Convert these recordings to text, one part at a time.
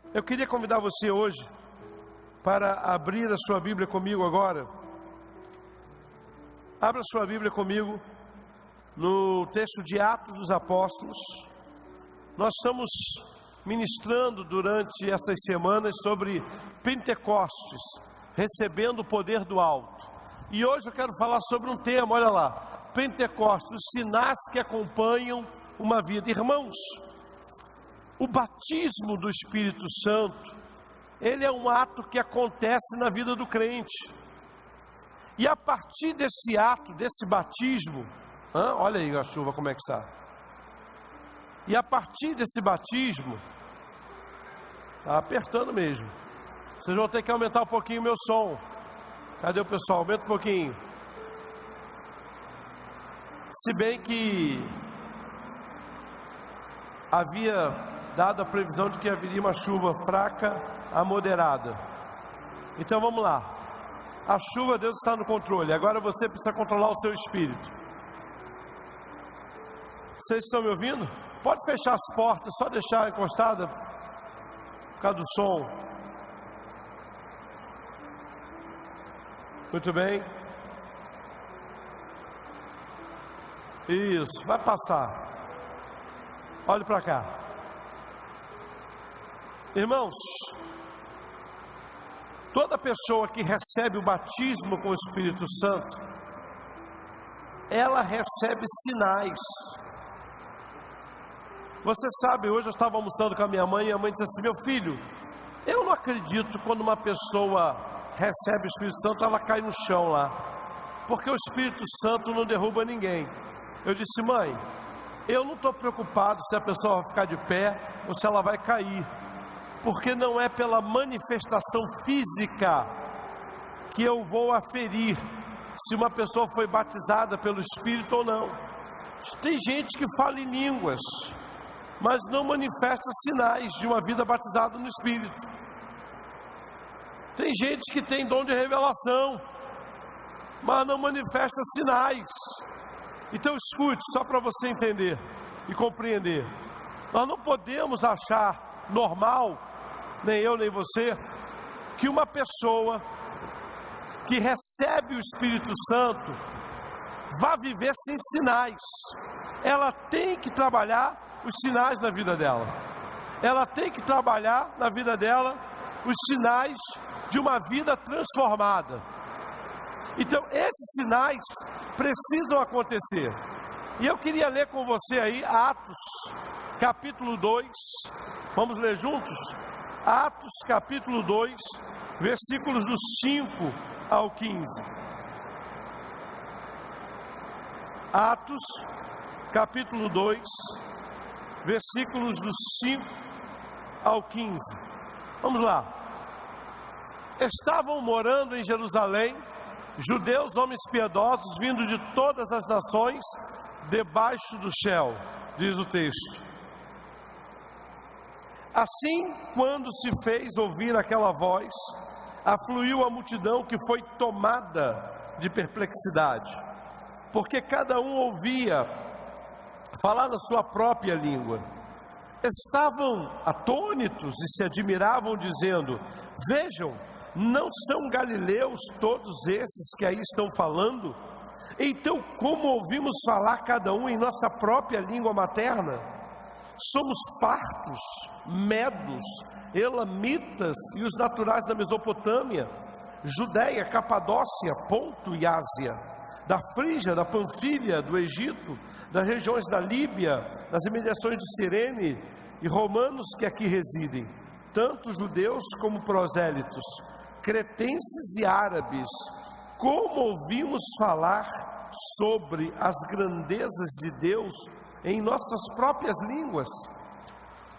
Eu queria convidar você hoje para abrir a sua Bíblia comigo agora. Abra sua Bíblia comigo no texto de Atos dos Apóstolos. Nós estamos ministrando durante essas semanas sobre Pentecostes, recebendo o poder do alto. E hoje eu quero falar sobre um tema, olha lá, Pentecostes, os sinais que acompanham uma vida. Irmãos, o batismo do Espírito Santo, ele é um ato que acontece na vida do crente. E a partir desse ato, desse batismo, olha aí a chuva como é que está. E a partir desse batismo, está apertando mesmo. Vocês vão ter que aumentar um pouquinho o meu som. Cadê o pessoal? Aumenta um pouquinho. Se bem que havia dado a previsão de que haveria uma chuva fraca a moderada. Então vamos lá. A chuva, Deus está no controle. Agora você precisa controlar o seu espírito. Vocês estão me ouvindo? Pode fechar as portas, só deixar encostada por causa do som. Muito bem. Isso, vai passar. Olhe para cá. Irmãos, toda pessoa que recebe o batismo com o Espírito Santo, ela recebe sinais. Você sabe, hoje eu estava almoçando com a minha mãe e a mãe disse assim: meu filho, eu não acredito quando uma pessoa recebe o Espírito Santo, ela cai no chão lá, porque o Espírito Santo não derruba ninguém. Eu disse: mãe, eu não estou preocupado se a pessoa vai ficar de pé ou se ela vai cair, porque não é pela manifestação física que eu vou aferir se uma pessoa foi batizada pelo Espírito ou não. Tem gente que fala em línguas, mas não manifesta sinais de uma vida batizada no Espírito. Tem gente que tem dom de revelação, mas não manifesta sinais. Então escute, só para você entender e compreender. Nós não podemos achar normal, nem eu nem você, que uma pessoa que recebe o Espírito Santo vá viver sem sinais. Ela tem que trabalhar os sinais na vida dela. Ela tem que trabalhar na vida dela os sinais de uma vida transformada. Então esses sinais precisam acontecer. E eu queria ler com você aí Atos capítulo 2. Vamos ler juntos? Atos capítulo 2, versículos do 5 ao 15. Atos capítulo 2, versículos do 5 ao 15. Vamos lá. Estavam morando em Jerusalém judeus, homens piedosos, vindo de todas as nações, debaixo do céu, diz o texto. Assim, quando se fez ouvir aquela voz, afluiu a multidão, que foi tomada de perplexidade, porque cada um ouvia falar na sua própria língua. Estavam atônitos e se admiravam, dizendo: vejam, não são galileus todos esses que aí estão falando? Então como ouvimos falar cada um em nossa própria língua materna? Somos partos, medos, elamitas e os naturais da Mesopotâmia, Judéia, Capadócia, Ponto e Ásia, da Frígia, da Panfilha, do Egito, das regiões da Líbia, das imediações de Cirene, e romanos que aqui residem, tanto judeus como prosélitos, cretenses e árabes. Como ouvimos falar sobre as grandezas de Deus em nossas próprias línguas?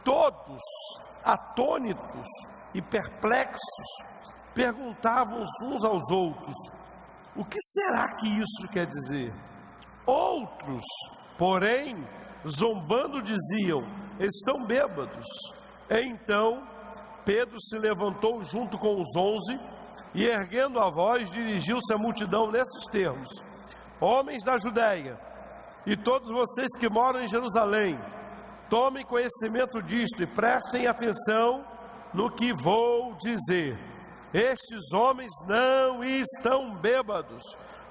Todos, atônitos e perplexos, perguntavam uns aos outros: o que será que isso quer dizer? Outros, porém, zombando, diziam: estão bêbados. Então Pedro se levantou junto com os 11 e, erguendo a voz, dirigiu-se à multidão nesses termos: homens da Judéia, e todos vocês que moram em Jerusalém, tomem conhecimento disto e prestem atenção no que vou dizer. Estes homens não estão bêbados,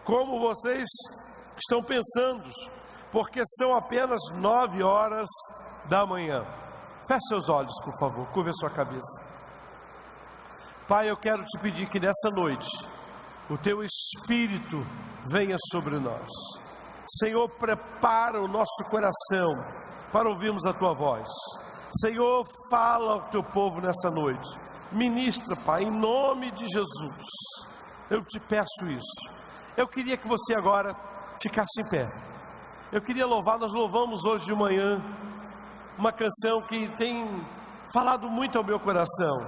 como vocês estão pensando, porque são apenas 9 horas da manhã. Feche seus olhos, por favor, curve a sua cabeça. Pai, eu quero te pedir que nessa noite o teu Espírito venha sobre nós. Senhor, prepara o nosso coração para ouvirmos a tua voz. Senhor, fala ao teu povo nessa noite. Ministra, Pai, em nome de Jesus. Eu te peço isso. Eu queria que você agora ficasse em pé. Eu queria louvar, nós louvamos hoje de manhã uma canção que tem falado muito ao meu coração.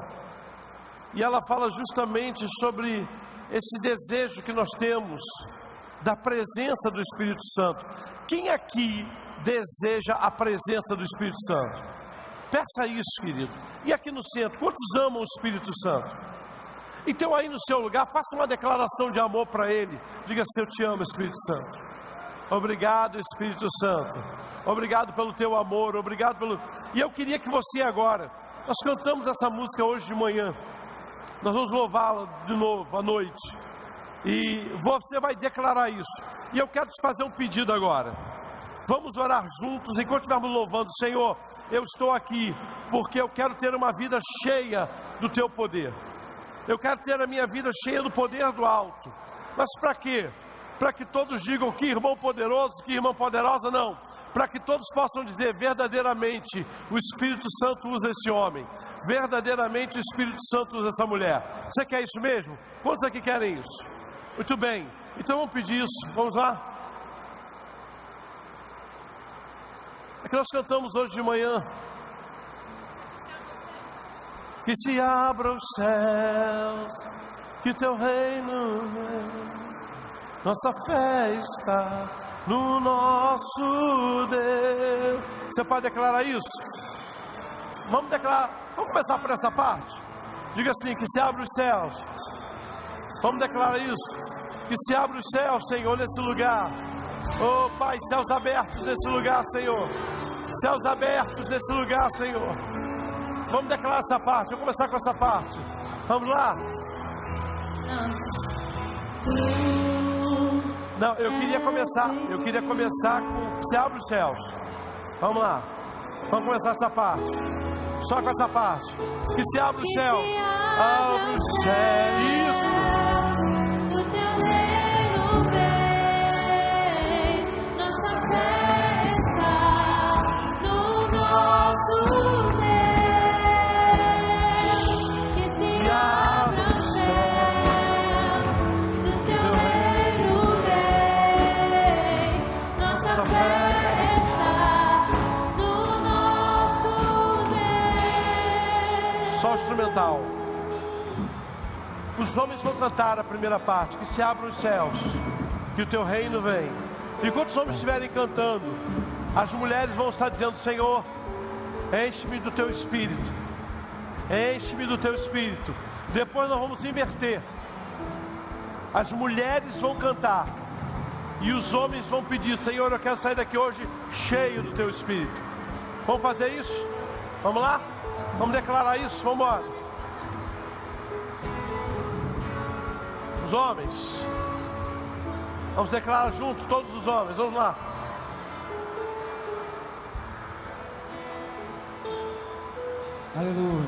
E ela fala justamente sobre esse desejo que nós temos da presença do Espírito Santo. Quem aqui deseja a presença do Espírito Santo? Peça isso, querido. E aqui no centro, quantos amam o Espírito Santo? Então aí no seu lugar, faça uma declaração de amor para Ele. Diga assim: eu te amo, Espírito Santo. Obrigado, Espírito Santo. Obrigado pelo teu amor, obrigado pelo... E eu queria que você agora, nós cantamos essa música hoje de manhã, nós vamos louvá-la de novo à noite, e você vai declarar isso. E eu quero te fazer um pedido agora. Vamos orar juntos enquanto estivermos louvando. Senhor, eu estou aqui porque eu quero ter uma vida cheia do teu poder. Eu quero ter a minha vida cheia do poder do alto. Mas para quê? Para que todos digam: que irmão poderoso, que irmã poderosa. Não, para que todos possam dizer: verdadeiramente o Espírito Santo usa esse homem, verdadeiramente o Espírito Santo usa essa mulher. Você quer isso mesmo? Quantos aqui querem isso? Muito bem, então vamos pedir isso. Vamos lá? É que nós cantamos hoje de manhã: que se abram os céus, que o teu reino venha. Nossa fé está no nosso Deus. Você pode declarar isso? Vamos declarar. Vamos começar por essa parte. Diga assim: que se abram os céus. Vamos declarar isso. Que se abram os céus, Senhor, nesse lugar. Oh Pai, céus abertos nesse lugar, Senhor. Céus abertos nesse lugar, Senhor. Vamos declarar essa parte. Vou começar com essa parte. Vamos lá. Não, eu queria começar com se abre os céus. Vamos lá. Vamos começar essa parte. Só com essa parte. Que se abre os céus. Abre os céus. Isso. Do teu reino vem, nossa fé está no nosso Deus. Que se abra os céus, do teu reino vem, nossa fé está no nosso Deus. Só instrumental. Os homens vão cantar a primeira parte: que se abram os céus, que o teu reino vem. Enquanto os homens estiverem cantando, as mulheres vão estar dizendo: Senhor, enche-me do teu Espírito, enche-me do teu Espírito. Depois nós vamos inverter. As mulheres vão cantar e os homens vão pedir: Senhor, eu quero sair daqui hoje cheio do teu Espírito. Vamos fazer isso? Vamos lá? Vamos declarar isso? Vamos embora. Os homens, vamos declarar juntos, todos os homens, vamos lá. Aleluia.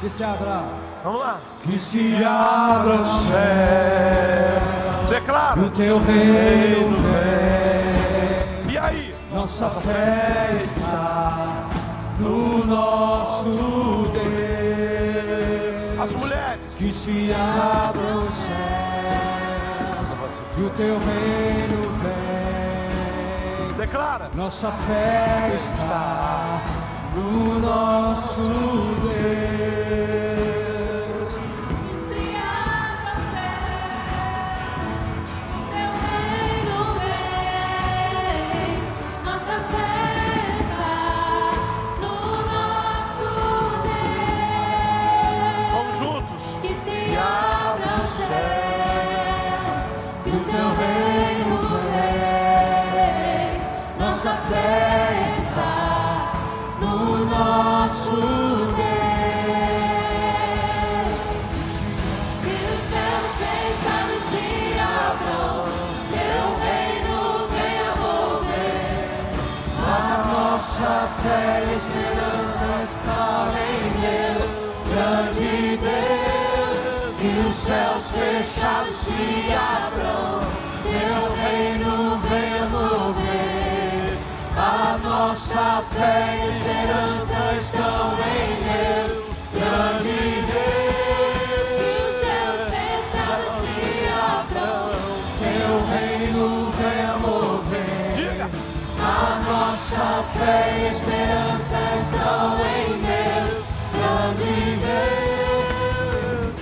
Que se abra. Vamos lá. Que se abra o céu. Declara. O teu reino vem. E aí? Nossa fé está no nosso Deus. As mulheres. Que se abram os céus e o teu reino vem. Declara. Nossa fé está no nosso Deus. Que se abra o céu, o teu reino vem, nossa fé está no nosso Deus. Vamos juntos. Que se abra o céu, que o teu reino vem, nossa fé está no nosso Deus. em Deus, grande Deus, que os céus fechados se abram, teu reino venha mover. A nossa fé e esperança estão em Deus, grande Deus, que os céus fechados se abram, teu reino venha mover. A nossa fé e esperança estão em Deus, grande Deus.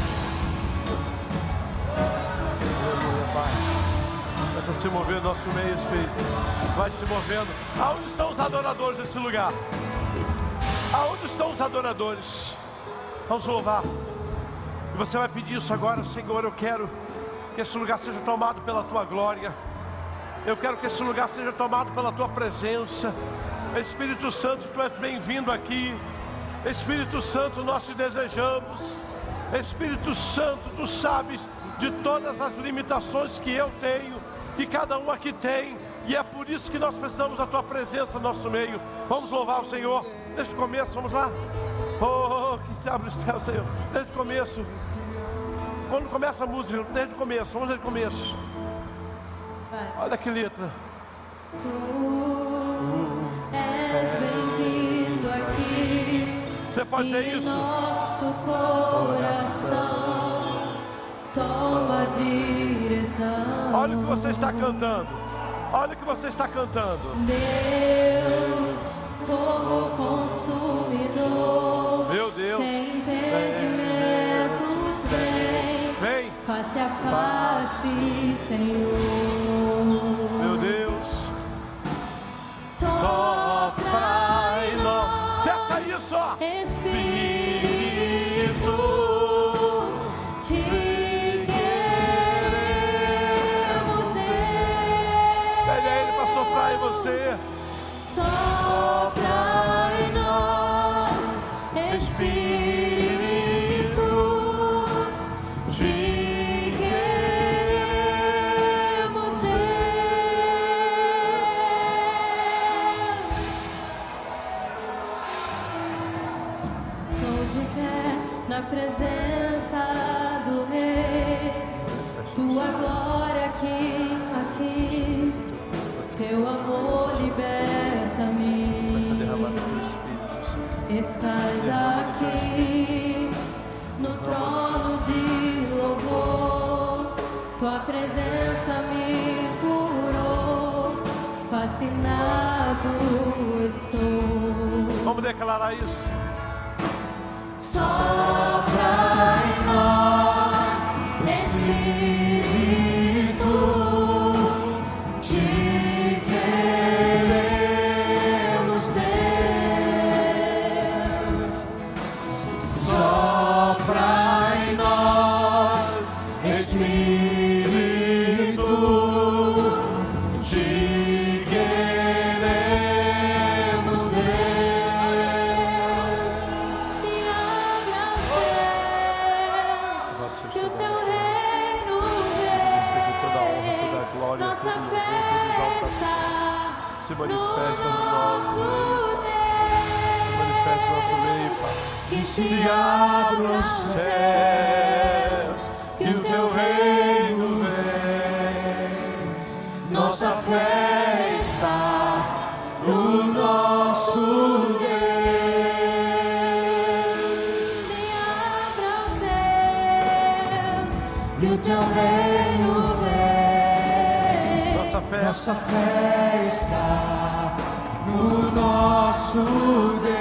Começa a se mover no nosso meio, Espírito. Vai se movendo. Aonde estão os adoradores desse lugar? Aonde estão os adoradores? Vamos louvar. E você vai pedir isso agora: Senhor, eu quero que esse lugar seja tomado pela tua glória. Eu quero que esse lugar seja tomado pela tua presença. Espírito Santo, tu és bem-vindo aqui. Espírito Santo, nós te desejamos. Espírito Santo, tu sabes de todas as limitações que eu tenho, que cada um aqui tem, e é por isso que nós precisamos da tua presença no nosso meio. Vamos louvar o Senhor desde o começo, vamos lá. Oh, que se abre o céu, Senhor, desde o começo. Quando começa a música, desde o começo, vamos desde o começo. Olha que letra. Tu és bem-vindo aqui. Você pode dizer isso? Nosso coração toma direção. Olha o que você está cantando. Olha o que você está cantando. Deus, fogo consumidor. Meu Deus. Sem impedimentos, vem. Face a face, Senhor. Meu Deus. Sopra em nós. Desça isso, ó. Espírito, te queremos, Deus. Pede a Ele para soprar em você. Sopra em nós, Espírito, te queremos, Deus. Estou de pé na presença do Rei, tua glória aqui, teu amor liberta-me. Estás aqui no trono de louvor, tua presença me curou, fascinado estou. Vamos declarar isso. Sopra em nós, Espírito, te queremos, Deus. Sopra em nós, Espírito, te queremos, Deus. E abra os céus, que o teu reino venha. Nossa festa Se manifesta no no nosso meio. Se manifesta no nosso meio, Pai. que se abram os céus, que o teu reino vem. Nossa festa no nosso Deus. Se abra os céus, que o teu reino vem. Nossa fé. Nossa fé está no nosso Deus.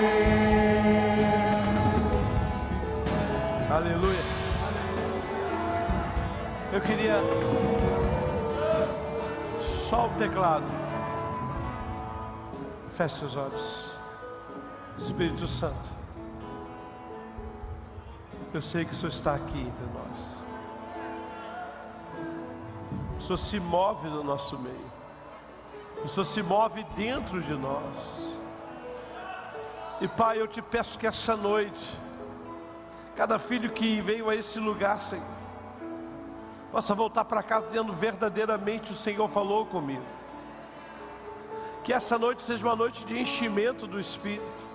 Aleluia. Eu queria só o teclado. Feche os olhos. Espírito Santo, eu sei que o Senhor está aqui entre nós. O Senhor se move no nosso meio. O Senhor se move dentro de nós. E Pai, eu te peço que essa noite, cada filho que veio a esse lugar, Senhor, possa voltar para casa dizendo: verdadeiramente o Senhor falou comigo. Que essa noite seja uma noite de enchimento do Espírito.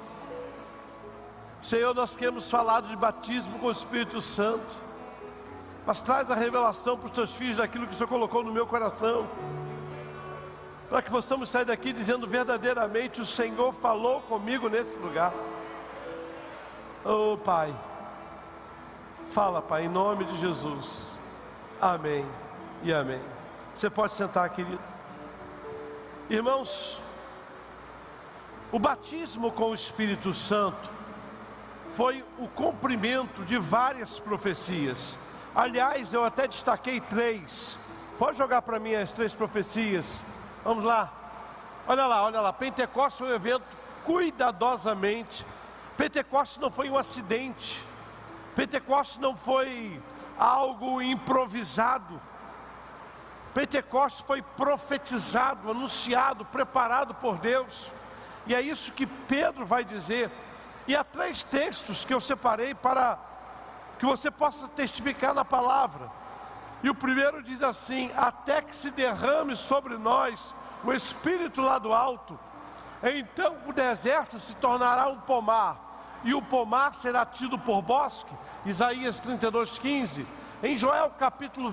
Senhor, nós queremos falar de batismo com o Espírito Santo, mas traz a revelação para os teus filhos daquilo que o Senhor colocou no meu coração, para que possamos sair daqui dizendo verdadeiramente: o Senhor falou comigo nesse lugar. Oh Pai, fala, Pai, em nome de Jesus. Amém e amém. Você pode sentar, querido. Irmãos, o batismo com o Espírito Santo foi o cumprimento de várias profecias. Aliás, eu até destaquei 3. Pode jogar para mim as 3 profecias? Vamos lá. Olha lá. Pentecostes foi um evento cuidadosamente. Pentecostes não foi um acidente. Pentecostes não foi algo improvisado. Pentecostes foi profetizado, anunciado, preparado por Deus. E é isso que Pedro vai dizer. E há 3 textos que eu separei para que você possa testificar na palavra. E o primeiro diz assim: até que se derrame sobre nós o Espírito lá do alto, então o deserto se tornará um pomar, e o pomar será tido por bosque. Isaías 32:15. Em Joel capítulo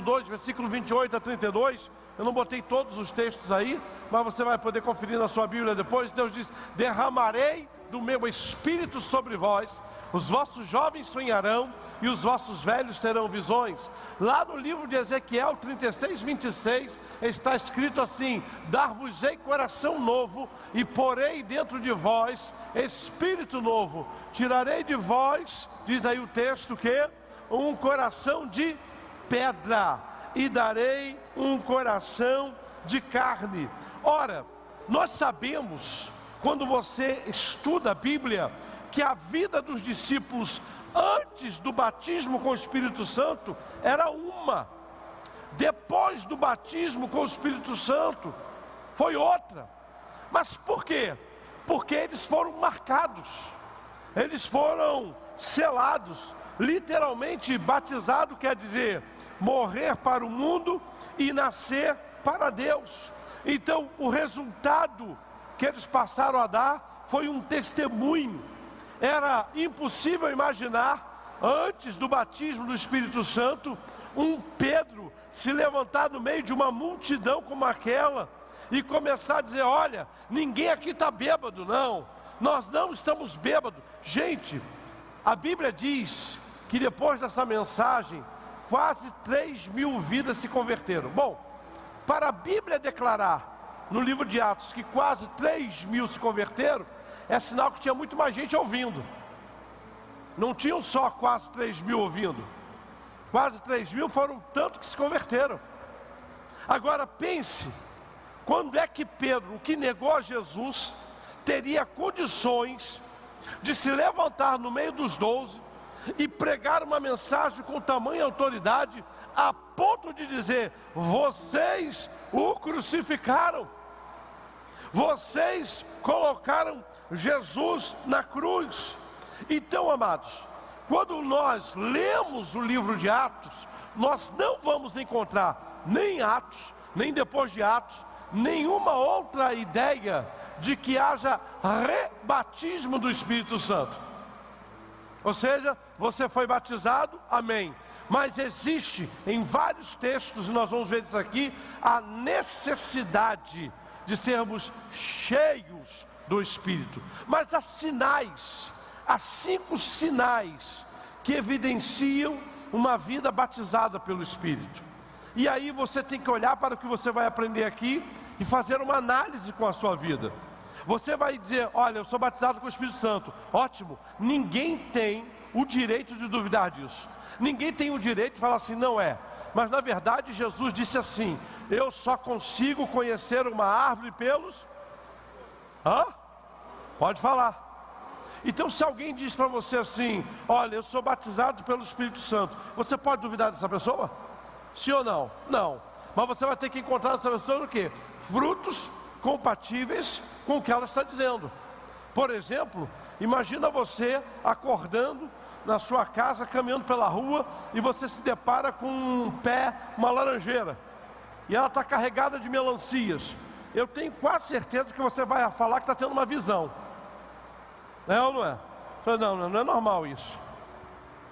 2, versículo 28 a 32, eu não botei todos os textos aí, mas você vai poder conferir na sua Bíblia depois. Deus diz: derramarei do meu Espírito sobre vós, os vossos jovens sonharão e os vossos velhos terão visões. Lá no livro de Ezequiel 36:26 está escrito assim: dar-vos-ei coração novo e porei dentro de vós espírito novo, tirarei de vós, diz aí o texto, que um coração de pedra e darei um coração de carne. Ora, nós sabemos, quando você estuda a Bíblia, que a vida dos discípulos antes do batismo com o Espírito Santo era uma. Depois do batismo com o Espírito Santo foi outra. Mas por quê? Porque eles foram marcados, eles foram selados. Literalmente, batizado quer dizer morrer para o mundo e nascer para Deus. Então, o resultado que eles passaram a dar foi um testemunho. Era impossível imaginar, antes do batismo do Espírito Santo, um Pedro se levantar no meio de uma multidão como aquela e começar a dizer: olha, ninguém aqui está bêbado, não, nós não estamos bêbados. Gente, a Bíblia diz que depois dessa mensagem, quase 3.000 vidas se converteram. Bom, para a Bíblia declarar no livro de Atos que quase 3.000 se converteram, é sinal que tinha muito mais gente ouvindo. Não tinham só quase 3.000 ouvindo. Quase 3.000 foram tanto que se converteram. Agora pense, quando é que Pedro, o que negou a Jesus, teria condições de se levantar no meio dos 12 e pregar uma mensagem com tamanha autoridade, a ponto de dizer: vocês o crucificaram, vocês colocaram Jesus na cruz. Então, amados, quando nós lemos o livro de Atos, nós não vamos encontrar nem Atos, nem depois de Atos, nenhuma outra ideia de que haja rebatismo do Espírito Santo. Ou seja, você foi batizado, amém. Mas existe em vários textos, e nós vamos ver isso aqui, a necessidade de sermos cheios do Espírito. Mas há sinais, há 5 sinais que evidenciam uma vida batizada pelo Espírito. E aí você tem que olhar para o que você vai aprender aqui e fazer uma análise com a sua vida. Você vai dizer: olha, eu sou batizado com o Espírito Santo. Ótimo, ninguém tem o direito de duvidar disso. Ninguém tem o direito de falar assim: não é. Mas na verdade Jesus disse assim: eu só consigo conhecer uma árvore pelos... Pode falar. Então, se alguém diz para você assim: olha, eu sou batizado pelo Espírito Santo, você pode duvidar dessa pessoa? Sim ou não? Não. Mas você vai ter que encontrar nessa pessoa o quê? Frutos compatíveis com o que ela está dizendo. Por exemplo, imagina você acordando na sua casa, caminhando pela rua, e você se depara com um pé, uma laranjeira, e ela está carregada de melancias. Eu tenho quase certeza que você vai falar que está tendo uma visão. É ou não é? Não é normal isso.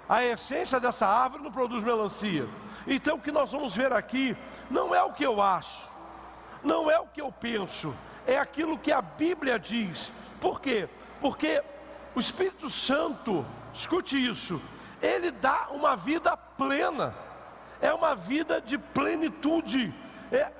A essência dessa árvore não produz melancia. Então o que nós vamos ver aqui não é o que eu acho, não é o que eu penso, é aquilo que a Bíblia diz. Por quê? Porque o Espírito Santo, escute isso, ele dá uma vida plena, é uma vida de plenitude.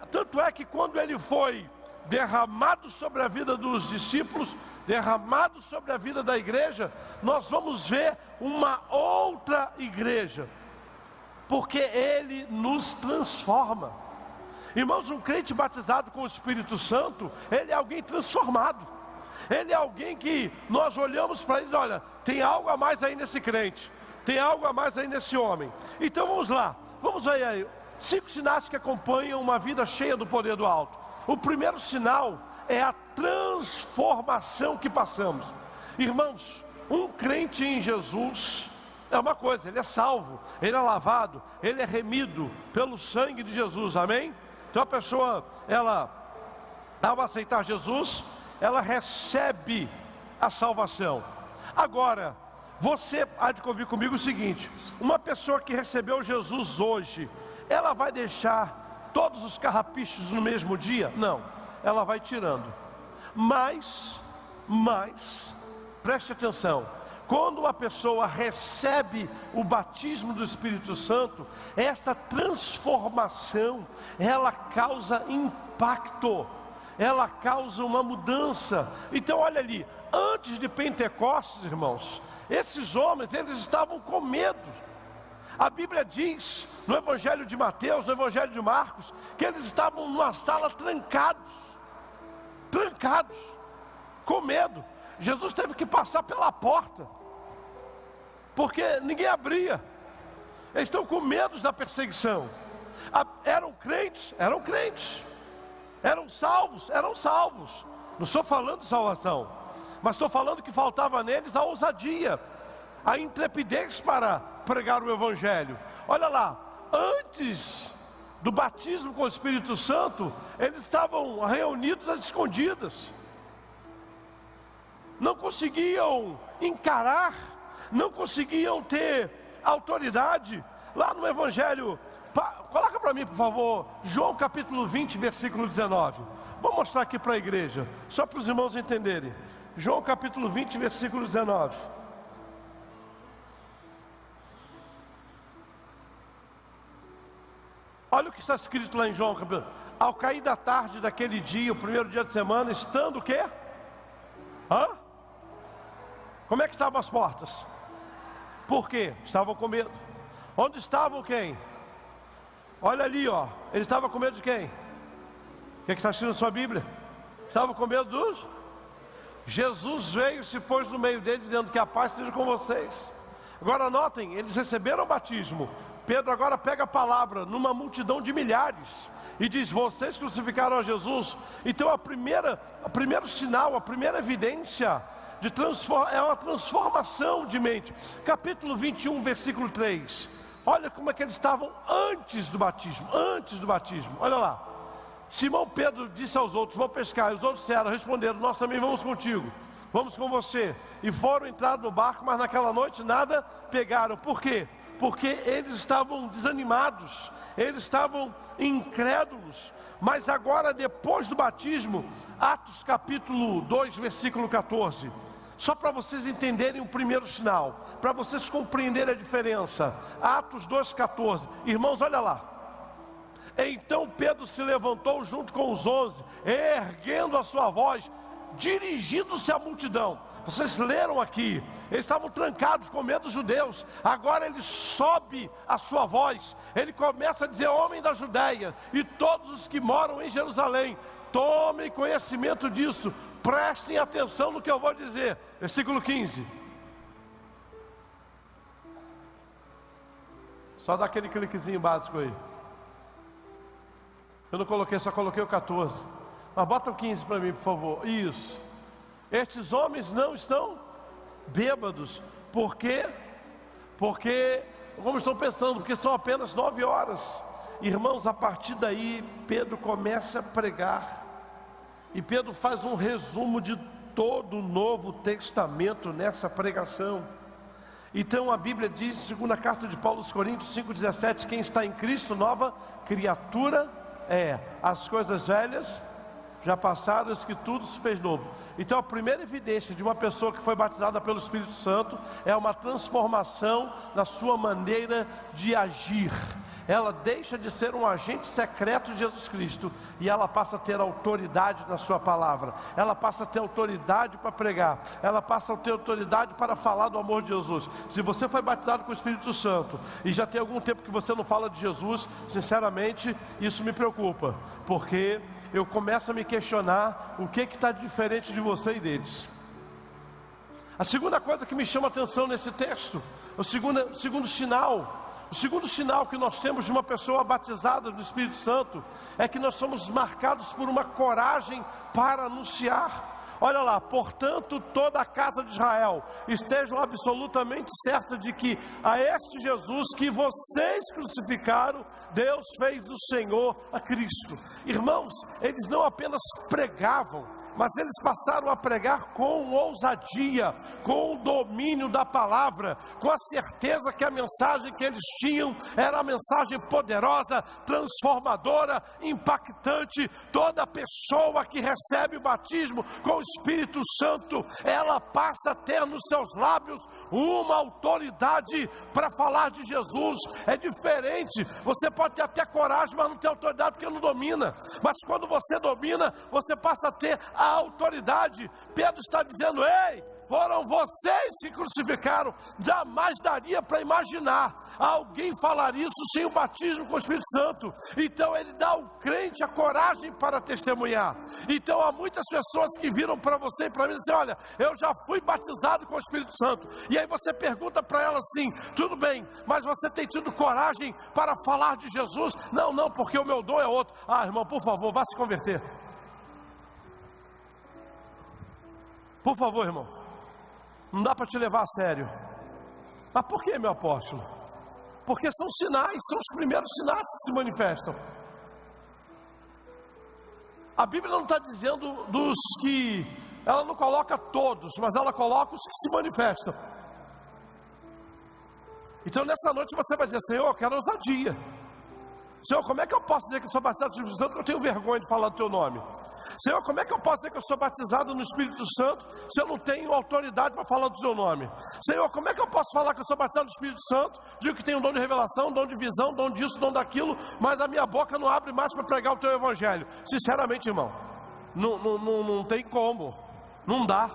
Tanto é que quando ele foi derramado sobre a vida dos discípulos, derramado sobre a vida da igreja, nós vamos ver uma outra igreja, porque ele nos transforma. Irmãos, um crente batizado com o Espírito Santo, ele é alguém transformado, ele é alguém que nós olhamos para ele e olha, tem algo a mais aí nesse crente, tem algo a mais aí nesse homem. Então vamos lá, vamos ver aí 5 sinais que acompanham uma vida cheia do poder do alto. O primeiro sinal é a transformação que passamos. Irmãos, um crente em Jesus é uma coisa, ele é salvo, ele é lavado, ele é remido pelo sangue de Jesus, amém? Então a pessoa, ela, ao aceitar Jesus, ela recebe a salvação. Agora, você há de convir comigo o seguinte: uma pessoa que recebeu Jesus hoje, ela vai deixar todos os carrapichos no mesmo dia? Não, ela vai tirando. Mas, preste atenção, quando uma pessoa recebe o batismo do Espírito Santo, essa transformação, ela causa impacto, ela causa uma mudança. Então olha ali, antes de Pentecostes, irmãos, esses homens, eles estavam com medo. A Bíblia diz, no Evangelho de Mateus, no Evangelho de Marcos, que eles estavam numa sala trancados, com medo. Jesus teve que passar pela porta, porque ninguém abria. Eles estão com medo da perseguição. Eram crentes, eram salvos. Não estou falando de salvação, mas estou falando que faltava neles a ousadia, a intrepidez para pregar o Evangelho. Olha lá, antes do batismo com o Espírito Santo, eles estavam reunidos às escondidas, não conseguiam encarar, não conseguiam ter autoridade. Lá no Evangelho, coloca para mim por favor, João capítulo 20, versículo 19. Vou mostrar aqui para a igreja, só para os irmãos entenderem. João capítulo 20, versículo 19. Olha o que está escrito lá em João capítulo. Ao cair da tarde daquele dia, o primeiro dia de semana, estando o quê? Como é que estavam as portas? Por quê? Estavam com medo. Onde estavam quem? Olha ali, ó. Eles estavam com medo de quem? O que está escrito na sua Bíblia? Estavam com medo dos? Jesus veio e se pôs no meio deles, dizendo que a paz esteja com vocês. Agora notem, eles receberam o batismo. Pedro agora pega a palavra numa multidão de milhares e diz: vocês crucificaram a Jesus. Então o primeiro sinal, a primeira evidência é uma transformação de mente. Capítulo 21, versículo 3. Olha como é que eles estavam antes do batismo. Olha lá. Simão Pedro disse aos outros: vou pescar. E os outros responderam: nós também vamos contigo, vamos com você. E foram entrar no barco, mas naquela noite nada pegaram. Por quê? Porque eles estavam desanimados, eles estavam incrédulos. Mas agora, depois do batismo, Atos capítulo 2, versículo 14. Só para vocês entenderem o primeiro sinal, para vocês compreenderem a diferença. Atos 2,14. Irmãos, olha lá. Então Pedro se levantou junto com os 11, erguendo a sua voz, dirigindo-se à multidão. Vocês leram aqui, eles estavam trancados com medo dos judeus. Agora ele sobe a sua voz, ele começa a dizer: homem da Judéia e todos os que moram em Jerusalém, tomem conhecimento disso, prestem atenção no que eu vou dizer. Versículo 15. Só dá aquele cliquezinho básico aí. Eu não coloquei, só coloquei o 14. Mas bota o 15 para mim, por favor. Isso. Estes homens não estão bêbados. Por quê? Porque, como estão pensando, porque são apenas 9 horas. Irmãos, a partir daí, Pedro começa a pregar. E Pedro faz um resumo de todo o Novo Testamento nessa pregação. Então a Bíblia diz, segunda carta de Paulo aos Coríntios 5,17, quem está em Cristo, nova criatura é. As coisas velhas já passaram, isso que tudo se fez novo. Então a primeira evidência de uma pessoa que foi batizada pelo Espírito Santo é uma transformação na sua maneira de agir. Ela deixa de ser um agente secreto de Jesus Cristo e ela passa a ter autoridade na sua palavra. Ela passa a ter autoridade para pregar. Ela passa a ter autoridade para falar do amor de Jesus. Se você foi batizado com o Espírito Santo e já tem algum tempo que você não fala de Jesus, sinceramente isso me preocupa, porque eu começo a me questionar o que está diferente de você e deles. A segunda coisa que me chama a atenção nesse texto, o segundo sinal que nós temos de uma pessoa batizada no Espírito Santo é que nós somos marcados por uma coragem para anunciar. Olha lá, portanto toda a casa de Israel estejam absolutamente certa de que a este Jesus que vocês crucificaram, Deus fez do Senhor a Cristo. Irmãos, eles não apenas pregavam, mas eles passaram a pregar com ousadia, com o domínio da palavra, com a certeza que a mensagem que eles tinham era uma mensagem poderosa, transformadora, impactante. Toda pessoa que recebe o batismo com o Espírito Santo, ela passa a ter nos seus lábios uma autoridade para falar de Jesus. É diferente, você pode ter até coragem, mas não tem autoridade porque não domina. Mas quando você domina, você passa a ter a autoridade. Pedro está dizendo: ei, foram vocês que crucificaram. Jamais daria para imaginar alguém falar isso sem o batismo com o Espírito Santo. Então ele dá ao crente a coragem para testemunhar. Então há muitas pessoas que viram para você e para mim e dizem: olha, eu já fui batizado com o Espírito Santo. E aí você pergunta para ela assim: tudo bem, mas você tem tido coragem para falar de Jesus? Não, porque o meu dom é outro. Ah, irmão, por favor, vá se converter. Por favor, irmão, não dá para te levar a sério. Mas por que, meu apóstolo? Porque são sinais, são os primeiros sinais que se manifestam. A Bíblia não está dizendo dos que, ela não coloca todos, mas ela coloca os que se manifestam. Então nessa noite você vai dizer: Senhor, eu quero ousadia. Senhor, como é que eu posso dizer que eu sou batizado no Espírito Santo porque eu tenho vergonha de falar do teu nome? Senhor, como é que eu posso dizer que eu sou batizado no Espírito Santo se eu não tenho autoridade para falar do teu nome? Senhor, como é que eu posso falar que eu sou batizado no Espírito Santo, digo que tenho um dom de revelação, dom de visão, dom disso, dom daquilo, mas a minha boca não abre mais para pregar o teu evangelho? Sinceramente, irmão, não tem como, não dá.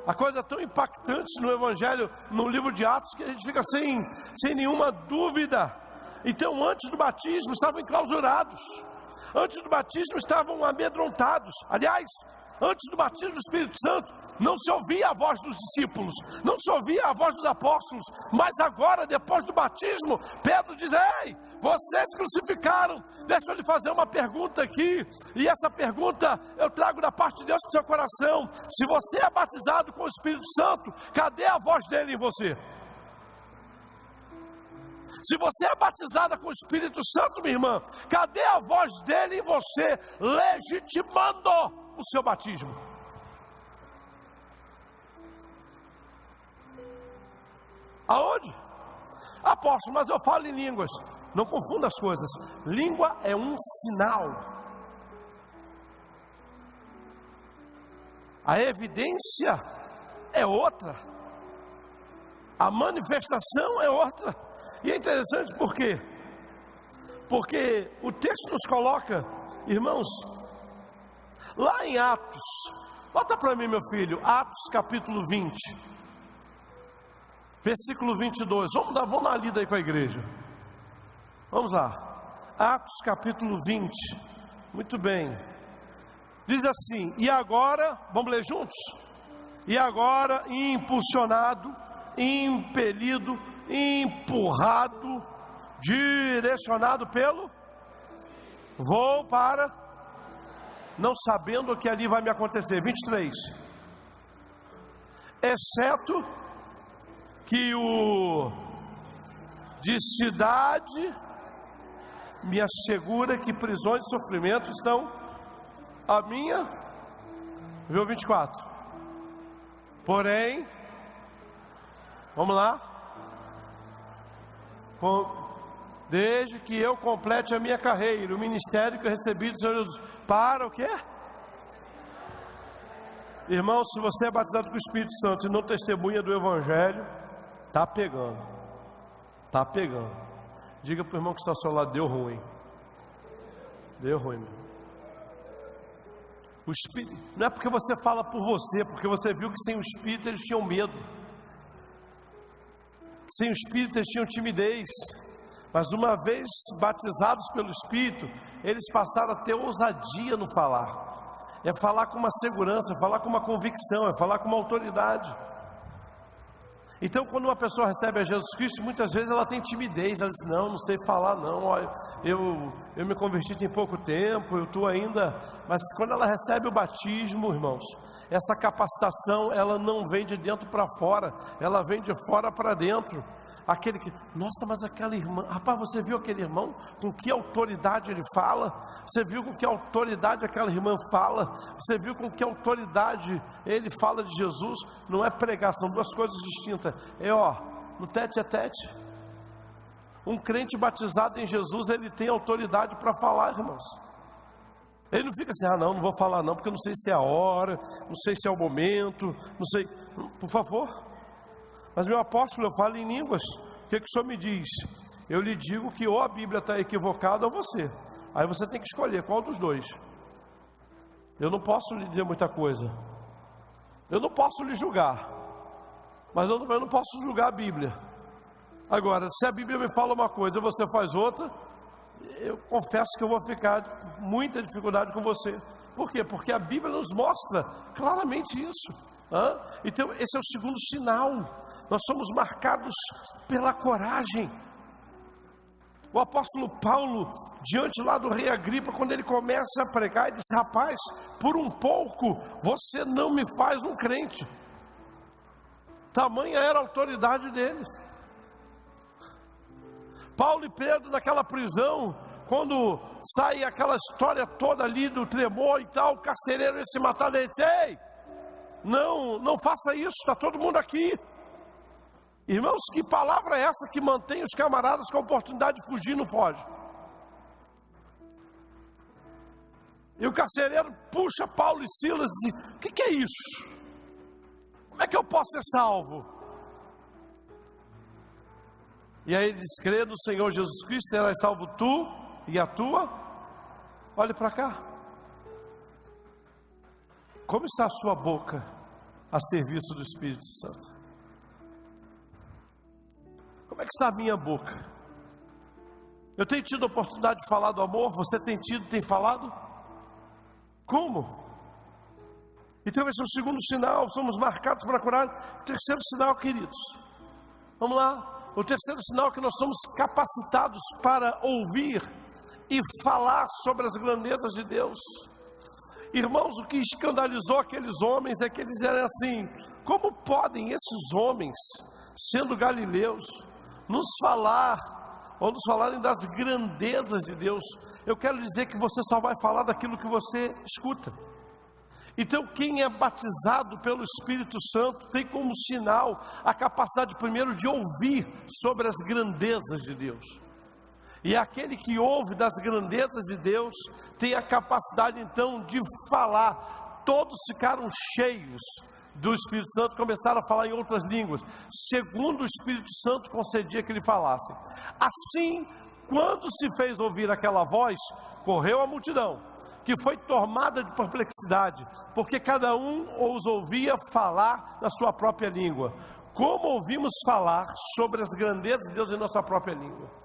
A coisa é tão impactante no evangelho, no livro de Atos, que a gente fica sem nenhuma dúvida. Então antes do batismo estavam enclausurados, antes do batismo estavam amedrontados. Aliás, antes do batismo do Espírito Santo não se ouvia a voz dos discípulos, não se ouvia a voz dos apóstolos. Mas agora, depois do batismo, Pedro diz: ei, vocês crucificaram. Deixa eu lhe fazer uma pergunta aqui, e essa pergunta eu trago da parte de Deus para o seu coração. Se você é batizado com o Espírito Santo, cadê a voz dele em você? Se você é batizada com o Espírito Santo, minha irmã, cadê a voz dele em você, legitimando o seu batismo? Aonde? Apóstolo, mas eu falo em línguas. Não confunda as coisas. Língua é um sinal. A evidência é outra. A manifestação é outra. E é interessante por quê? Porque o texto nos coloca, irmãos, lá em Atos, bota para mim, meu filho, Atos capítulo 20, versículo 22, vamos dar uma lida aí com a igreja, vamos lá, Atos capítulo 20, muito bem, diz assim: e agora, vamos ler juntos? E agora, impulsionado, impelido, empurrado, direcionado pelo, vou para, não sabendo o que ali vai me acontecer. 23, exceto que o de cidade me assegura que prisões e sofrimentos estão à minha Viu 24? Porém, vamos lá. Desde que eu complete a minha carreira, o ministério que eu recebi do Senhor Jesus. Para o quê? Irmão, se você é batizado com o Espírito Santo e não testemunha do Evangelho, está pegando. Está pegando. Diga para o irmão que está ao seu lado, deu ruim. Deu ruim, meu. O Espírito, não é porque você fala por você, porque você viu que sem o Espírito eles tinham medo. Sem o Espírito eles tinham timidez. Mas uma vez batizados pelo Espírito, eles passaram a ter ousadia no falar. É falar com uma segurança, é falar com uma convicção, é falar com uma autoridade. Então, quando uma pessoa recebe a Jesus Cristo, muitas vezes ela tem timidez. Ela diz, não sei falar não, olha, eu me converti tem pouco tempo, eu estou ainda... Mas quando ela recebe o batismo, irmãos, essa capacitação, ela não vem de dentro para fora, ela vem de fora para dentro. Aquele que, nossa, mas aquela irmã, rapaz, você viu aquele irmão, com que autoridade ele fala? Você viu com que autoridade aquela irmã fala? Você viu com que autoridade ele fala de Jesus? Não é pregar, são duas coisas distintas. É no tete a tete. Um crente batizado em Jesus, ele tem autoridade para falar, irmãos. Ele não fica assim, não vou falar não, porque eu não sei se é a hora, não sei se é o momento, não sei, por favor. Mas meu apóstolo, eu falo em línguas. O que o senhor me diz? Eu lhe digo que ou a Bíblia está equivocada ou você. Aí você tem que escolher qual dos dois. Eu não posso lhe dizer muita coisa. Eu não posso lhe julgar. Mas eu não posso julgar a Bíblia. Agora, se a Bíblia me fala uma coisa e você faz outra, eu confesso que eu vou ficar com muita dificuldade com você. Por quê? Porque a Bíblia nos mostra claramente isso. Então esse é o segundo sinal. Nós somos marcados pela coragem. O apóstolo Paulo, diante lá do rei Agripa, quando ele começa a pregar, ele disse, rapaz, por um pouco você não me faz um crente. Tamanha era a autoridade deles. Paulo e Pedro naquela prisão, quando sai aquela história toda ali do tremor e tal, o carcereiro ia se matar, ele disse, ei, não faça isso, está todo mundo aqui. Irmãos, que palavra é essa que mantém os camaradas com a oportunidade de fugir? Não pode. E o carcereiro puxa Paulo e Silas e diz, o que é isso? Como é que eu posso ser salvo? E aí ele diz, crê no Senhor Jesus Cristo, serás salvo tu e a tua. Olhe para cá. Como está a sua boca a serviço do Espírito Santo? Como é que está a minha boca? Eu tenho tido a oportunidade de falar do amor? Você tem falado? Como? Então esse é o segundo sinal, somos marcados para curar. O terceiro sinal, queridos, vamos lá. O terceiro sinal é que nós somos capacitados para ouvir e falar sobre as grandezas de Deus. Irmãos, o que escandalizou aqueles homens é que eles eram assim, como podem esses homens, sendo galileus, nos falarem das grandezas de Deus? Eu quero dizer que você só vai falar daquilo que você escuta. Então quem é batizado pelo Espírito Santo tem como sinal a capacidade primeiro de ouvir sobre as grandezas de Deus. E aquele que ouve das grandezas de Deus tem a capacidade então de falar. Todos ficaram cheios do Espírito Santo, começaram a falar em outras línguas, segundo o Espírito Santo concedia que ele falasse. Assim, quando se fez ouvir aquela voz, correu a multidão, que foi tomada de perplexidade, porque cada um os ouvia falar na sua própria língua. Como ouvimos falar sobre as grandezas de Deus em nossa própria língua?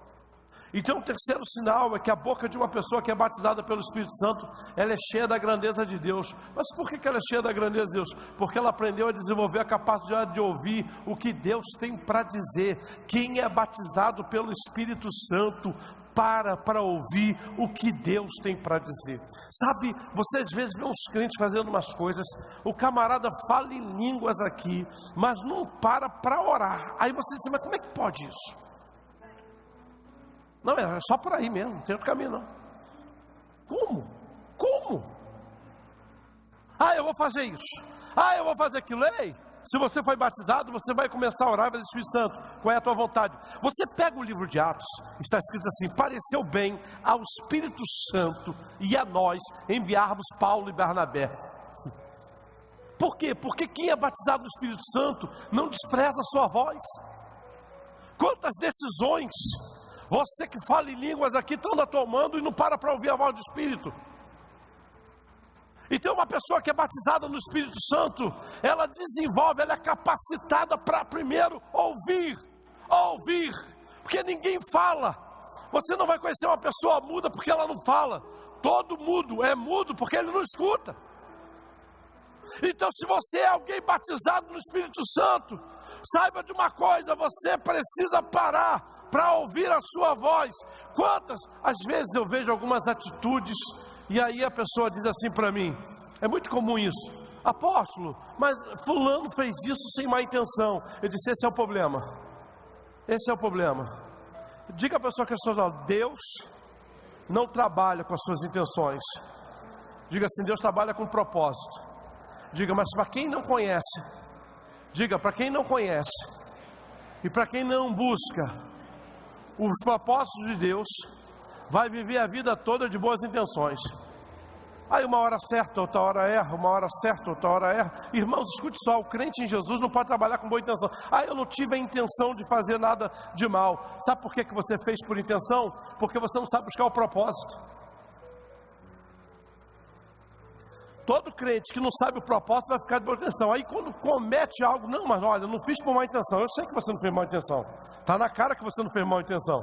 Então o terceiro sinal é que a boca de uma pessoa que é batizada pelo Espírito Santo, ela é cheia da grandeza de Deus. Mas por que ela é cheia da grandeza de Deus? Porque ela aprendeu a desenvolver a capacidade de ouvir o que Deus tem para dizer. Quem é batizado pelo Espírito Santo para ouvir o que Deus tem para dizer. Sabe, você às vezes vê uns crentes fazendo umas coisas, o camarada fala em línguas aqui, mas não para orar. Aí você diz, mas como é que pode isso? Não, é só por aí mesmo, não tem outro caminho não. Como? Ah, eu vou fazer isso. Ah, eu vou fazer aquilo. Ei, se você foi batizado, você vai começar a orar para o Espírito Santo. Qual é a tua vontade? Você pega o livro de Atos, está escrito assim: pareceu bem ao Espírito Santo e a nós enviarmos Paulo e Barnabé. Por quê? Porque quem é batizado no Espírito Santo não despreza a sua voz. Quantas decisões você que fala em línguas aqui anda tomando e não para ouvir a voz do Espírito? E tem uma pessoa que é batizada no Espírito Santo, ela desenvolve, ela é capacitada para primeiro ouvir, porque ninguém fala. Você não vai conhecer uma pessoa muda porque ela não fala. Todo mudo é mudo porque ele não escuta. Então, se você é alguém batizado no Espírito Santo, saiba de uma coisa: você precisa parar para ouvir a sua voz. Quantas, às vezes eu vejo algumas atitudes, e aí a pessoa diz assim para mim, é muito comum isso: apóstolo, mas fulano fez isso sem má intenção. Eu disse: esse é o problema. Esse é o problema. Diga a pessoa que Deus não trabalha com as suas intenções. Diga assim: Deus trabalha com propósito. Diga: mas para quem não conhece, diga, para quem não conhece e para quem não busca os propósitos de Deus, vai viver a vida toda de boas intenções. Aí uma hora certa, outra hora erra, uma hora certa, outra hora erra. Irmãos, escute só: o crente em Jesus não pode trabalhar com boa intenção. Ah, eu não tive a intenção de fazer nada de mal. Sabe por que você fez por intenção? Porque você não sabe buscar o propósito. Todo crente que não sabe o propósito vai ficar de boa intenção. Aí quando comete algo: não, mas olha, eu não fiz por má intenção. Eu sei que você não fez má intenção. Está na cara que você não fez má intenção.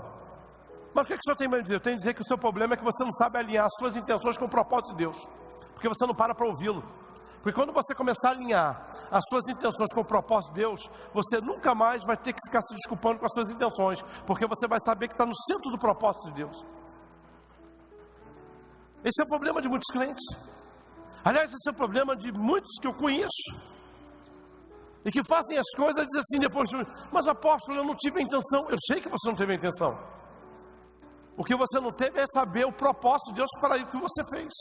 Mas o que o senhor tem medo de dizer? Eu tenho que dizer que o seu problema é que você não sabe alinhar as suas intenções com o propósito de Deus. Porque você não para ouvi-lo. Porque quando você começar a alinhar as suas intenções com o propósito de Deus, você nunca mais vai ter que ficar se desculpando com as suas intenções. Porque você vai saber que está no centro do propósito de Deus. Esse é o problema de muitos crentes. Aliás, esse é o problema de muitos que eu conheço e que fazem as coisas e dizem assim depois: mas apóstolo, eu não tive a intenção. Eu sei que você não teve a intenção. O que você não teve é saber o propósito de Deus para o que você fez.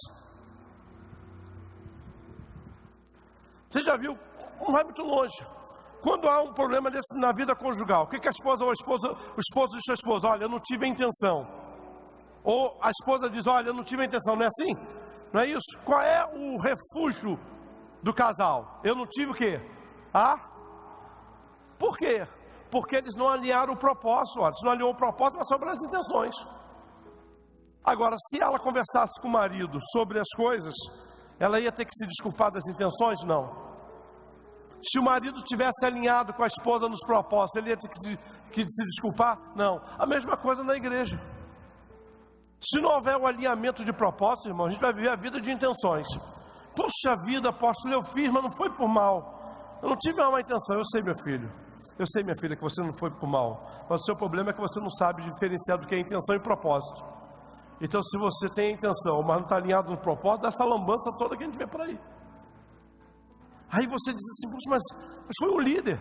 Você já viu? Não vai muito longe. Quando há um problema desse na vida conjugal, o que a esposa ou o esposo diz à esposa: olha, eu não tive a intenção. Ou a esposa diz: olha, eu não tive a intenção. Não é assim? Não é isso? Qual é o refúgio do casal? Eu não tive o quê? Por quê? Porque eles não alinharam o propósito. Olha, se não alinhou o propósito, vai sobrar as intenções. Agora, se ela conversasse com o marido sobre as coisas, ela ia ter que se desculpar das intenções? Não. Se o marido tivesse alinhado com a esposa nos propósitos, ele ia ter que se desculpar? Não. A mesma coisa na igreja. Se não houver o alinhamento de propósitos, irmão, a gente vai viver a vida de intenções. Puxa vida, apóstolo, eu fiz, mas não foi por mal. Eu não tive uma má intenção. Eu sei, meu filho. Eu sei, minha filha, que você não foi por mal. Mas o seu problema é que você não sabe diferenciar do que é intenção e propósito. Então, se você tem a intenção, mas não está alinhado no propósito, dá essa lambança toda que a gente vê por aí. Aí você diz assim: puxa, mas foi um líder.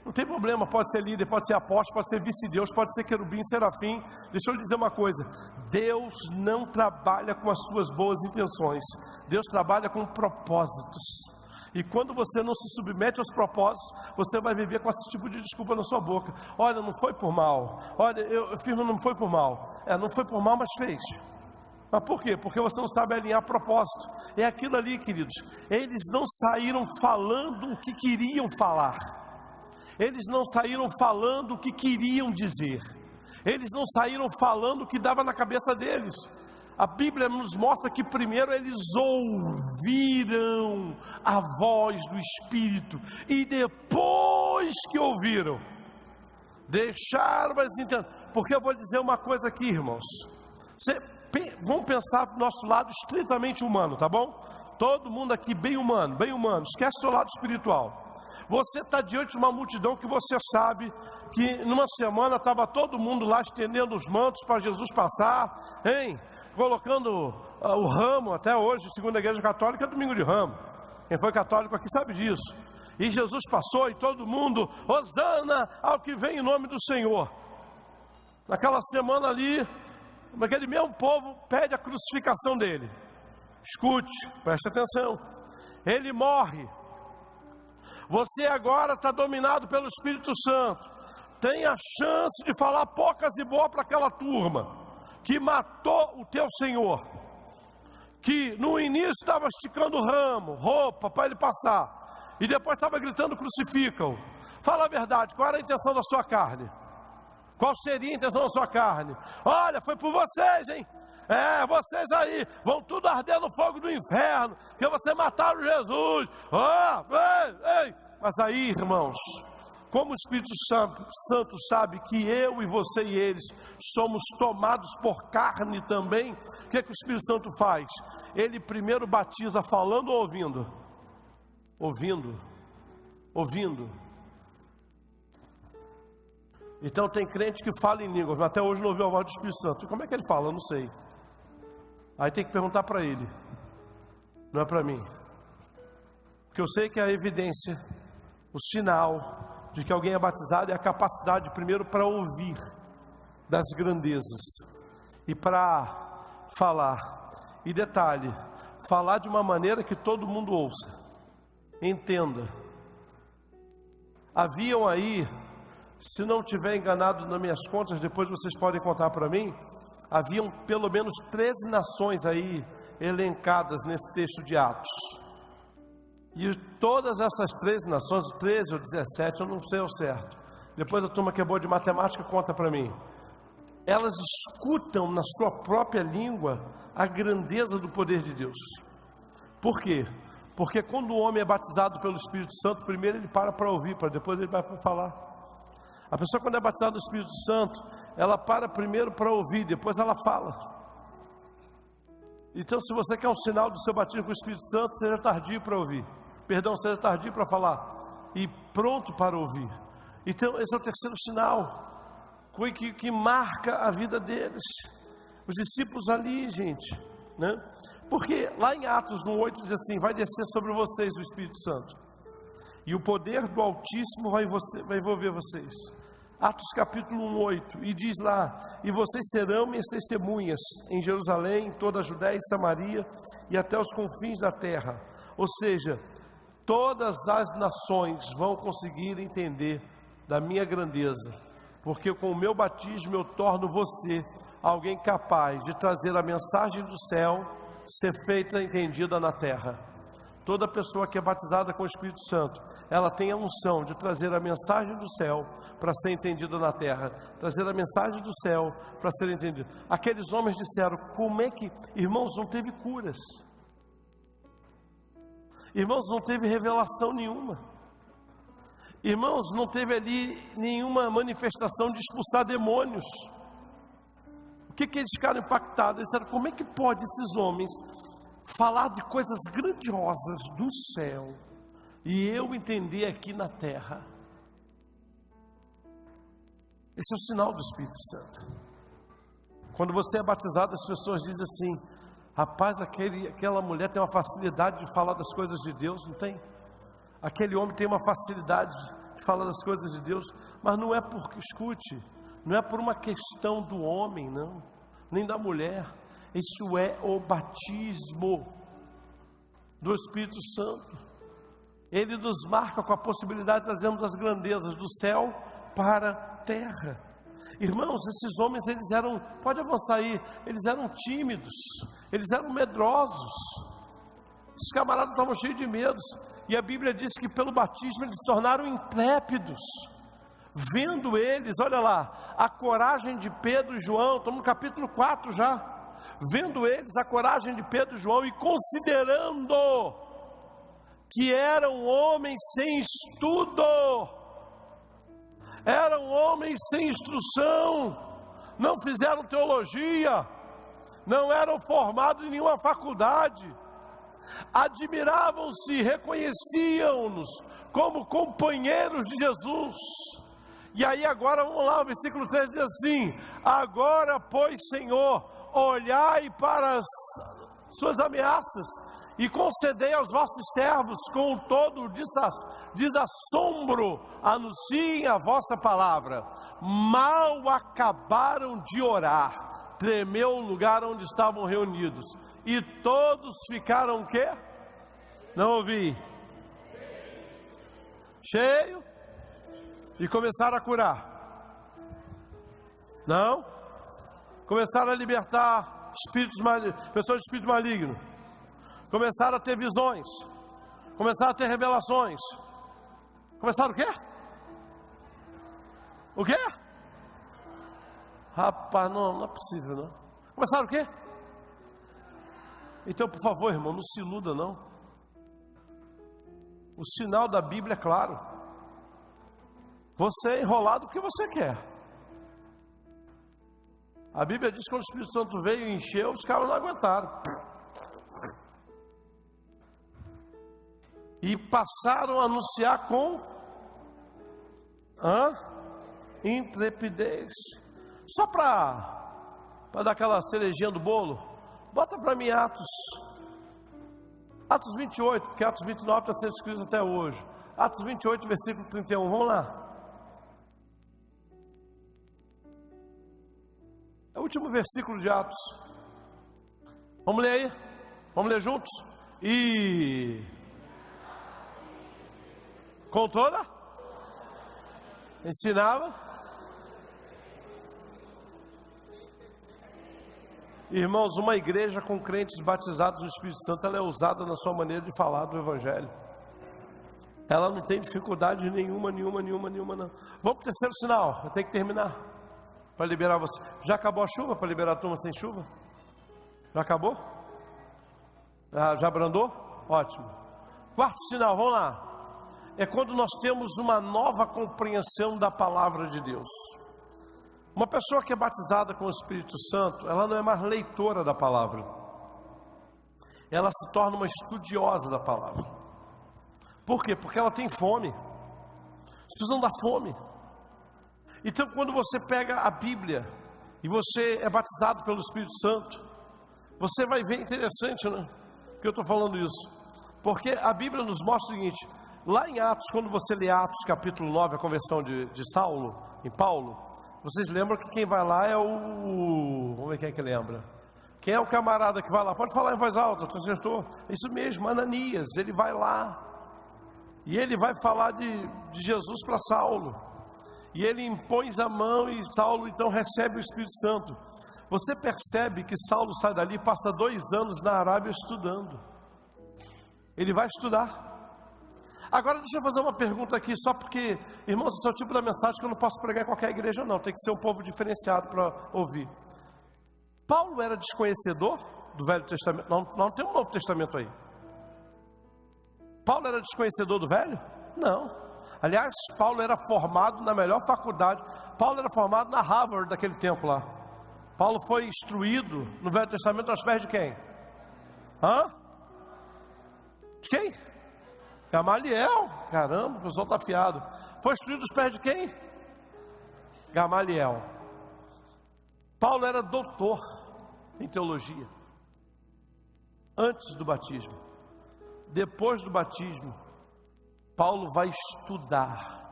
Não tem problema, pode ser líder, pode ser apóstolo, pode ser vice-deus, pode ser querubim, serafim. Deixa eu lhe dizer uma coisa: Deus não trabalha com as suas boas intenções. Deus trabalha com propósitos. E quando você não se submete aos propósitos, você vai viver com esse tipo de desculpa na sua boca. Olha, não foi por mal. Olha, eu fiz, mas não foi por mal. Não foi por mal, mas fez. Mas por quê? Porque você não sabe alinhar propósito. É aquilo ali, queridos. Eles não saíram falando o que queriam falar. Eles não saíram falando o que queriam dizer. Eles não saíram falando o que dava na cabeça deles. A Bíblia nos mostra que primeiro eles ouviram a voz do Espírito. E depois que ouviram, deixaram as intenções. Porque eu vou dizer uma coisa aqui, irmãos. Vamos pensar do nosso lado estritamente humano, tá bom? Todo mundo aqui bem humano, esquece o seu lado espiritual. Você está diante de uma multidão que você sabe que numa semana estava todo mundo lá estendendo os mantos para Jesus passar, hein? Colocando o ramo. Até hoje, segundo a Igreja Católica, é domingo de ramo. Quem foi católico aqui sabe disso. E Jesus passou e todo mundo: Hosana ao que vem em nome do Senhor. Naquela semana ali, aquele mesmo povo pede a crucificação dele. Escute, preste atenção. ele morre. Você agora está dominado pelo Espírito Santo. Tem a chance de falar poucas e boas para aquela turma que matou o teu Senhor, que no início estava esticando ramo, roupa para ele passar, e depois estava gritando crucificam. Fala a verdade, qual era a intenção da sua carne? Qual seria a intenção da sua carne? Olha, foi por vocês, hein? Vocês aí vão tudo arder no fogo do inferno, que vocês mataram Jesus. Mas aí, irmãos, como o Espírito Santo sabe que eu e você e eles somos tomados por carne também, o que o Espírito Santo faz? Ele primeiro batiza falando ou ouvindo? Ouvindo. Então tem crente que fala em línguas, mas até hoje não ouviu a voz do Espírito Santo. E como é que ele fala? Eu não sei. Aí tem que perguntar para ele, não é para mim. Porque eu sei que a evidência, o sinal de que alguém é batizado é a capacidade primeiro para ouvir das grandezas e para falar. E detalhe, falar de uma maneira que todo mundo ouça, entenda. Haviam aí, se não estiver enganado nas minhas contas, depois vocês podem contar para mim, haviam pelo menos 13 nações aí elencadas nesse texto de Atos. E todas essas 13 nações, 13 ou 17, eu não sei ao certo. Depois a turma que é boa de matemática conta para mim. Elas escutam na sua própria língua a grandeza do poder de Deus. Por quê? Porque quando o homem é batizado pelo Espírito Santo, primeiro ele para ouvir, para depois ele vai para falar. A pessoa quando é batizada no Espírito Santo, ela para primeiro para ouvir, depois ela fala. Então se você quer um sinal do seu batismo com o Espírito Santo, seja tardio para ouvir. Seja tardio para falar e pronto para ouvir. Então esse é o terceiro sinal que marca a vida deles. Os discípulos ali, gente, né? Porque lá em Atos 1:8 diz assim: vai descer sobre vocês o Espírito Santo, e o poder do Altíssimo vai envolver vocês. Atos capítulo 1:8, e diz lá: e vocês serão minhas testemunhas em Jerusalém, em toda a Judéia e Samaria e até os confins da terra. Ou seja, todas as nações vão conseguir entender da minha grandeza, porque com o meu batismo eu torno você alguém capaz de trazer a mensagem do céu ser feita e entendida na terra. Toda pessoa que é batizada com o Espírito Santo, ela tem a unção de trazer a mensagem do céu para ser entendida na terra, trazer a mensagem do céu para ser entendida. Aqueles homens disseram: como é que, irmãos, não teve curas? Irmãos, não teve revelação nenhuma. Irmãos, não teve ali nenhuma manifestação de expulsar demônios. O que eles ficaram impactados? Eles disseram: como é que pode esses homens falar de coisas grandiosas do céu e eu entender aqui na terra? Esse é o sinal do Espírito Santo. Quando você é batizado, as pessoas dizem assim: rapaz, aquela mulher tem uma facilidade de falar das coisas de Deus. Não tem? Aquele homem tem uma facilidade de falar das coisas de Deus. Mas não é porque, escute, não é por uma questão do homem, não, nem da mulher. Isso é o batismo do Espírito Santo. Ele nos marca com a possibilidade de trazermos as grandezas do céu para a terra. Irmãos, esses homens, eles eram, pode avançar aí, eles eram tímidos, eles eram medrosos. Os camaradas estavam cheios de medos. E a Bíblia diz que pelo batismo eles se tornaram intrépidos. Vendo eles, olha lá, a coragem de Pedro e João, estamos no capítulo 4 já. Vendo eles a coragem de Pedro e João e considerando que eram homens sem estudo, eram homens sem instrução, não fizeram teologia, não eram formados em nenhuma faculdade, admiravam-se, reconheciam-nos como companheiros de Jesus. E aí agora vamos lá, o versículo 3 diz assim: agora pois, Senhor, olhai para as suas ameaças e concedei aos vossos servos com todo desassombro, anunciem a vossa palavra. Mal acabaram de orar, tremeu o lugar onde estavam reunidos, e todos ficaram o quê? Não ouvi. Cheio. E começaram a curar. Não. Começaram a libertar espíritos malignos, pessoas de espírito maligno. Começaram a ter visões. Começaram a ter revelações. Começaram o quê? O quê? Rapaz, não é possível, não. Começaram o quê? Então, por favor, irmão, não se iluda, não. O sinal da Bíblia é claro. Você é enrolado porque você quer. A Bíblia diz que quando o Espírito Santo veio e encheu, os caras não aguentaram. E passaram a anunciar com intrepidez. Só para dar aquela cerejinha do bolo, bota para mim Atos 28, porque Atos 29 está sendo escrito até hoje. Atos 28, versículo 31, vamos lá. É o último versículo de Atos. Vamos ler aí? Vamos ler juntos? E com toda ensinava. Irmãos, uma igreja com crentes batizados no Espírito Santo, ela é ousada na sua maneira de falar do Evangelho. Ela não tem dificuldade nenhuma, não. Vamos para o terceiro sinal. Eu tenho que terminar para liberar você. Já acabou a chuva para liberar a turma sem chuva? Já acabou? Já abrandou? Ótimo. Quarto sinal, vamos lá. É quando nós temos uma nova compreensão da palavra de Deus. Uma pessoa que é batizada com o Espírito Santo, ela não é mais leitora da palavra. Ela se torna uma estudiosa da palavra. Por quê? Porque ela tem fome. Vocês precisam da fome. Então, quando você pega a Bíblia e você é batizado pelo Espírito Santo, você vai ver, interessante, né? Que eu estou falando isso. Porque a Bíblia nos mostra o seguinte: lá em Atos, quando você lê Atos capítulo 9, a conversão de Saulo em Paulo, vocês lembram que quem vai lá é o... Vamos ver quem é que lembra. Quem é o camarada que vai lá? Pode falar em voz alta, você acertou? É isso mesmo, Ananias. Ele vai lá e ele vai falar de Jesus para Saulo. E ele impõe a mão e Saulo então recebe o Espírito Santo. Você percebe que Saulo sai dali e passa 2 anos na Arábia estudando. Ele vai estudar. Agora deixa eu fazer uma pergunta aqui, só porque, irmãos, esse é o tipo da mensagem que eu não posso pregar em qualquer igreja não, tem que ser um povo diferenciado para ouvir. Paulo era desconhecedor do Velho Testamento? Não tem um Novo Testamento aí. Paulo era desconhecedor do Velho? Não. Aliás, Paulo era formado na melhor faculdade. Paulo era formado na Harvard daquele tempo lá. Paulo foi instruído no Velho Testamento aos pés de quem? De quem? Gamaliel. Caramba, o pessoal está afiado. Foi instruído aos pés de quem? Gamaliel. Paulo era doutor em teologia antes do batismo. Depois do batismo, Paulo vai estudar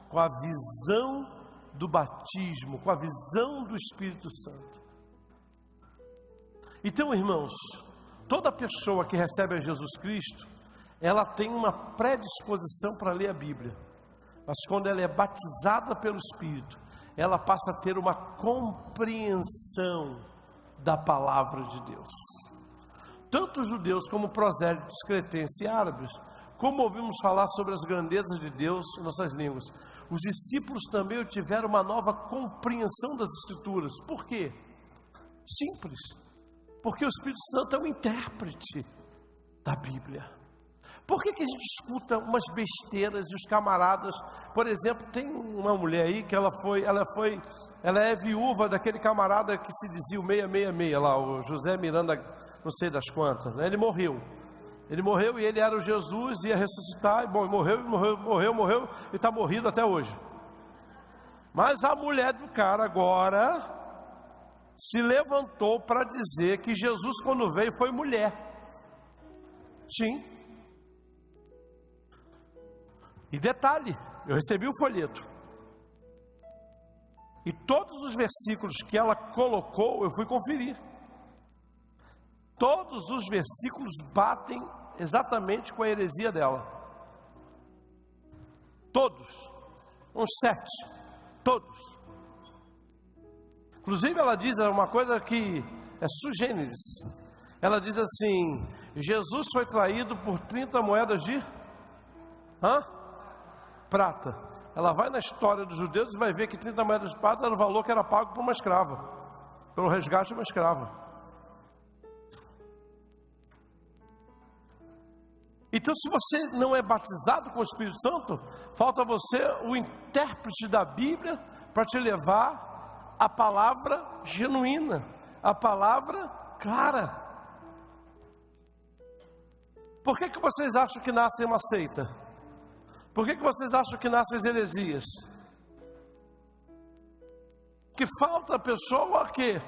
com a visão do batismo, com a visão do Espírito Santo. Então, irmãos, toda pessoa que recebe a Jesus Cristo, ela tem uma predisposição para ler a Bíblia. Mas quando ela é batizada pelo Espírito, ela passa a ter uma compreensão da palavra de Deus. Tanto os judeus como prosélitos, cretenses e árabes, como ouvimos falar sobre as grandezas de Deus em nossas línguas, os discípulos também tiveram uma nova compreensão das Escrituras. Por quê? Simples. Porque o Espírito Santo é o intérprete da Bíblia. Por que a gente escuta umas besteiras e os camaradas? Por exemplo, tem uma mulher aí que ela é viúva daquele camarada que se dizia o 666 lá, o José Miranda, não sei das quantas, né? Ele morreu e ele era o Jesus, ia ressuscitar, e bom, morreu e está morrido até hoje. Mas a mulher do cara agora se levantou para dizer que Jesus, quando veio, foi mulher. Sim. E detalhe, eu recebi o folheto. E todos os versículos que ela colocou, eu fui conferir. Todos os versículos batem exatamente com a heresia dela. Todos, uns 7, todos. Inclusive ela diz uma coisa que é sui generis. Ela diz assim: Jesus foi traído por 30 moedas de prata. Ela vai na história dos judeus e vai ver que 30 moedas de prata era o valor que era pago por uma escrava, pelo resgate de uma escrava. Então, se você não é batizado com o Espírito Santo, falta você o intérprete da Bíblia para te levar a palavra genuína, a palavra clara. Por que vocês acham que nasce uma seita? Por que vocês acham que nascem as heresias? Que falta a pessoa que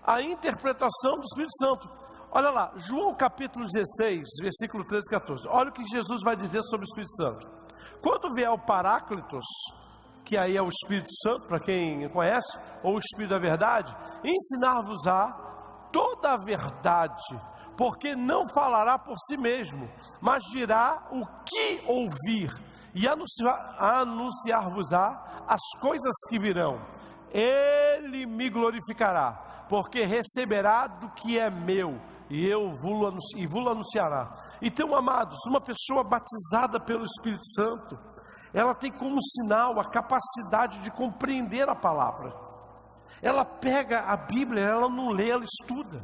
a interpretação do Espírito Santo. Olha lá, João capítulo 16, versículo 13 e 14. Olha o que Jesus vai dizer sobre o Espírito Santo. Quando vier o Paráclitos, que aí é o Espírito Santo, para quem conhece, ou o Espírito da verdade, ensinar-vos-á toda a verdade, porque não falará por si mesmo, mas dirá o que ouvir, e anunciar-vos-á as coisas que virão. Ele me glorificará, porque receberá do que é meu, e vos anunciará. Então, amados, uma pessoa batizada pelo Espírito Santo, ela tem como sinal a capacidade de compreender a palavra. Ela pega a Bíblia, ela não lê, ela estuda.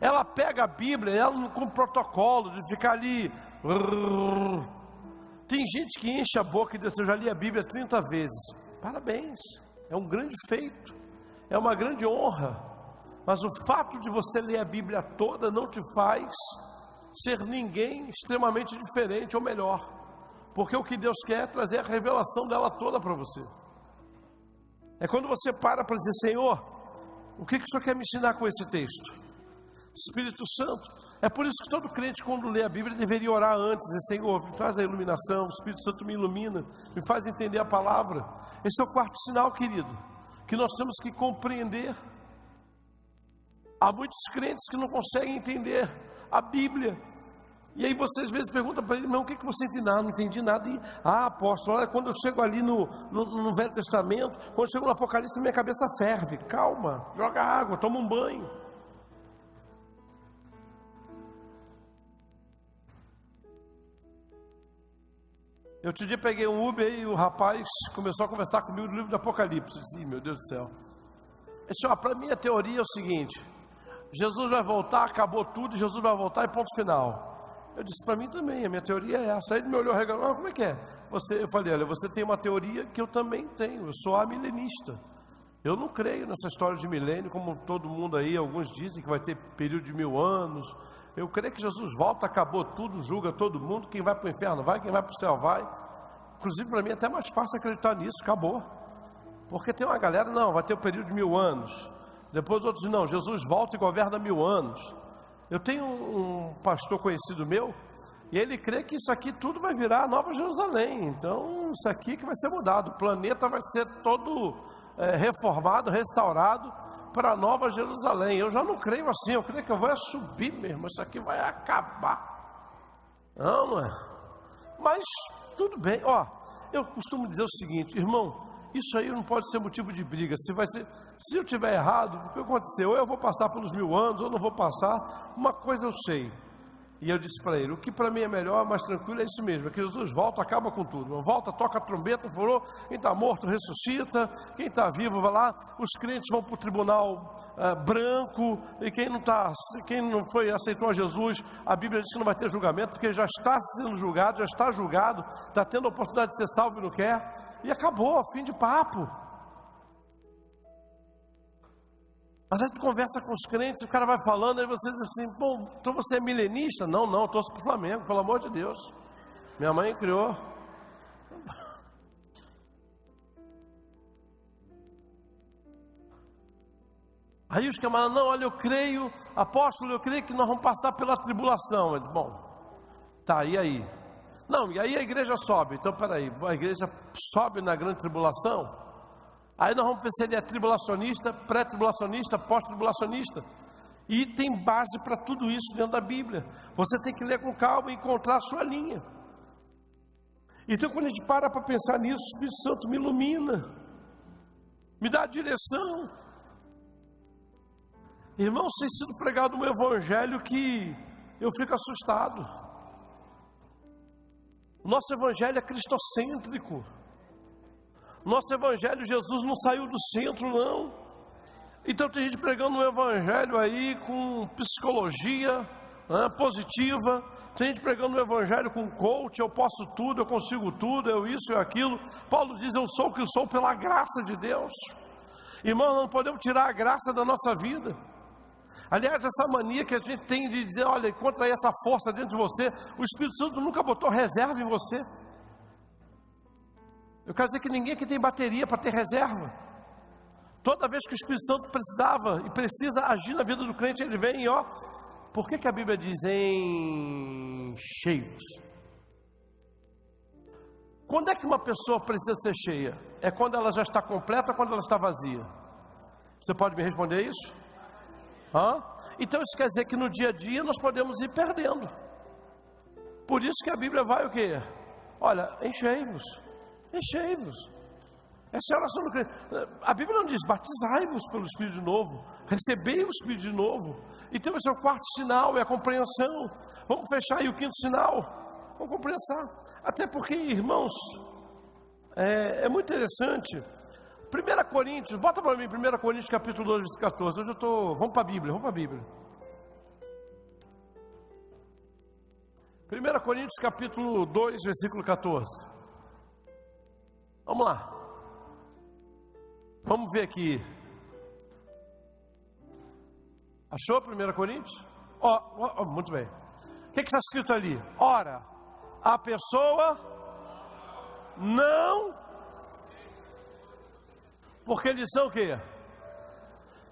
Ela pega a Bíblia, ela não com protocolo de ficar ali. Tem gente que enche a boca e diz: eu já li a Bíblia 30 vezes. Parabéns, é um grande feito, é uma grande honra. Mas o fato de você ler a Bíblia toda não te faz ser ninguém extremamente diferente ou melhor, porque o que Deus quer é trazer a revelação dela toda para você. É quando você para dizer: Senhor, o que o Senhor quer me ensinar com esse texto? Espírito Santo. É por isso que todo crente, quando lê a Bíblia, deveria orar antes, dizer: Senhor, me traz a iluminação, o Espírito Santo me ilumina, me faz entender a palavra. Esse é o quarto sinal, querido, que nós temos que compreender. Há muitos crentes que não conseguem entender a Bíblia. E aí você às vezes pergunta para ele: mas o que você entendeu? Não entendi nada. E, apóstolo, olha, quando eu chego ali no Velho Testamento, quando eu chego no Apocalipse, minha cabeça ferve. Calma, joga água, toma um banho. Eu outro dia peguei um Uber e o rapaz começou a conversar comigo no livro do Apocalipse. Eu disse: meu Deus do céu. Ele disse: para mim a teoria é o seguinte: Jesus vai voltar, acabou tudo, Jesus vai voltar e ponto final. Eu disse: para mim também, a minha teoria é essa. Aí ele me olhou e regalou: como é que é? Eu falei: olha, você tem uma teoria que eu também tenho, eu sou amilenista. Eu não creio nessa história de milênio, como todo mundo aí, alguns dizem que vai ter período de 1000 anos. Eu creio que Jesus volta, acabou tudo, julga todo mundo, quem vai para o inferno vai, quem vai para o céu vai. Inclusive para mim é até mais fácil acreditar nisso, acabou. Porque tem uma galera: não, vai ter o período de 1000 anos. Depois outros: não, Jesus volta e governa 1000 anos. Eu tenho um pastor conhecido meu, e ele crê que isso aqui tudo vai virar a Nova Jerusalém. Então isso aqui que vai ser mudado, o planeta vai ser todo reformado, restaurado para a Nova Jerusalém. Eu já não creio assim, eu creio que eu vou subir mesmo, isso aqui vai acabar. Não é? Mas tudo bem. Eu costumo dizer o seguinte: irmão, isso aí não pode ser motivo de briga. Se eu tiver errado, o que aconteceu? Ou eu vou passar pelos 1000 anos, ou não vou passar. Uma coisa eu sei. E eu disse para ele: o que para mim é melhor, mais tranquilo, é isso mesmo, é que Jesus volta, acaba com tudo. Volta, toca a trombeta, furou, quem está morto ressuscita, quem está vivo vai lá, os crentes vão para o tribunal branco, e quem não aceitou a Jesus, a Bíblia diz que não vai ter julgamento, porque já está sendo julgado, já está julgado, está tendo a oportunidade de ser salvo e não quer, e acabou, fim de papo. Mas a gente conversa com os crentes, o cara vai falando, aí você diz assim: bom, então você é milenista? Não, eu torço para o Flamengo, pelo amor de Deus. Minha mãe criou. Aí os camaradas: não, olha, eu creio, apóstolo, eu creio que nós vamos passar pela tribulação. Eu digo: bom, tá, e aí? Não, e aí a igreja sobe. Então, peraí, a igreja sobe na grande tribulação? Aí nós vamos ver se ele é tribulacionista, pré-tribulacionista, pós-tribulacionista. E tem base para tudo isso dentro da Bíblia. Você tem que ler com calma e encontrar a sua linha. Então, quando a gente para pensar nisso, o Espírito Santo me ilumina, me dá a direção. Irmãos, tem sido pregado um evangelho que eu fico assustado. O nosso evangelho é cristocêntrico. Nosso evangelho, Jesus não saiu do centro, não. Então tem gente pregando um evangelho aí com psicologia positiva. Tem gente pregando um evangelho com coach, eu posso tudo, eu consigo tudo, eu isso e aquilo. Paulo diz, eu sou o que sou pela graça de Deus. Irmão, nós não podemos tirar a graça da nossa vida. Aliás, essa mania que a gente tem de dizer, olha, encontra aí essa força dentro de você. O Espírito Santo nunca botou reserva em você. Eu quero dizer que ninguém aqui tem bateria para ter reserva. Toda vez que o Espírito Santo precisava e precisa agir na vida do crente, ele vem e ó. Por que a Bíblia diz enchei-vos? Quando é que uma pessoa precisa ser cheia? É quando ela já está completa ou quando ela está vazia? Você pode me responder isso? Então isso quer dizer que no dia a dia nós podemos ir perdendo. Por isso que a Bíblia vai o quê? Olha, enchei-vos, enchei-vos. Essa é a oração do crente. A Bíblia não diz, batizai-vos pelo Espírito de novo, recebei o Espírito de novo. Então esse é o quarto sinal, é a compreensão. Vamos fechar aí o quinto sinal. Vamos compreensar. Até porque, irmãos, é muito interessante. 1 Coríntios, bota para mim 1 Coríntios capítulo 2, versículo 14. Hoje eu estou, vamos para a Bíblia, vamos para a Bíblia. 1 Coríntios capítulo 2, versículo 14. Vamos lá. Vamos ver aqui. Achou 1 Coríntios? Muito bem. O que está escrito ali? Ora, a pessoa não... Porque eles são o quê?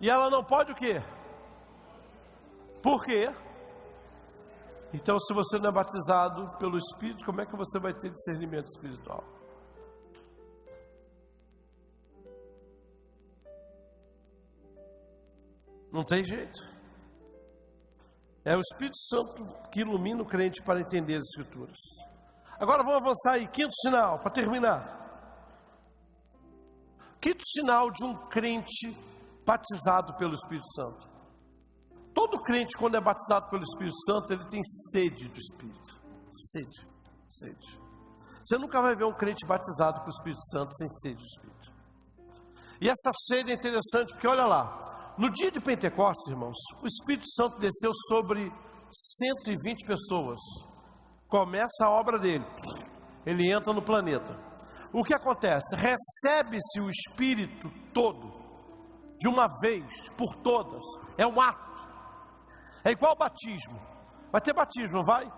E ela não pode o quê? Por quê? Então, se você não é batizado pelo Espírito, como é que você vai ter discernimento espiritual? Não tem jeito. É o Espírito Santo que ilumina o crente para entender as Escrituras. Agora vamos avançar aí, quinto sinal, para terminar. Quinto sinal de um crente batizado pelo Espírito Santo. Todo crente, quando é batizado pelo Espírito Santo, ele tem sede do Espírito. Sede. Você nunca vai ver um crente batizado pelo Espírito Santo sem sede do Espírito. E essa sede é interessante, porque olha lá, no dia de Pentecostes, irmãos, o Espírito Santo desceu sobre 120 pessoas. Começa a obra dele. Ele entra no planeta. O que acontece? Recebe-se o Espírito todo, de uma vez, por todas. É um ato. É igual batismo. Vai ter batismo, não vai?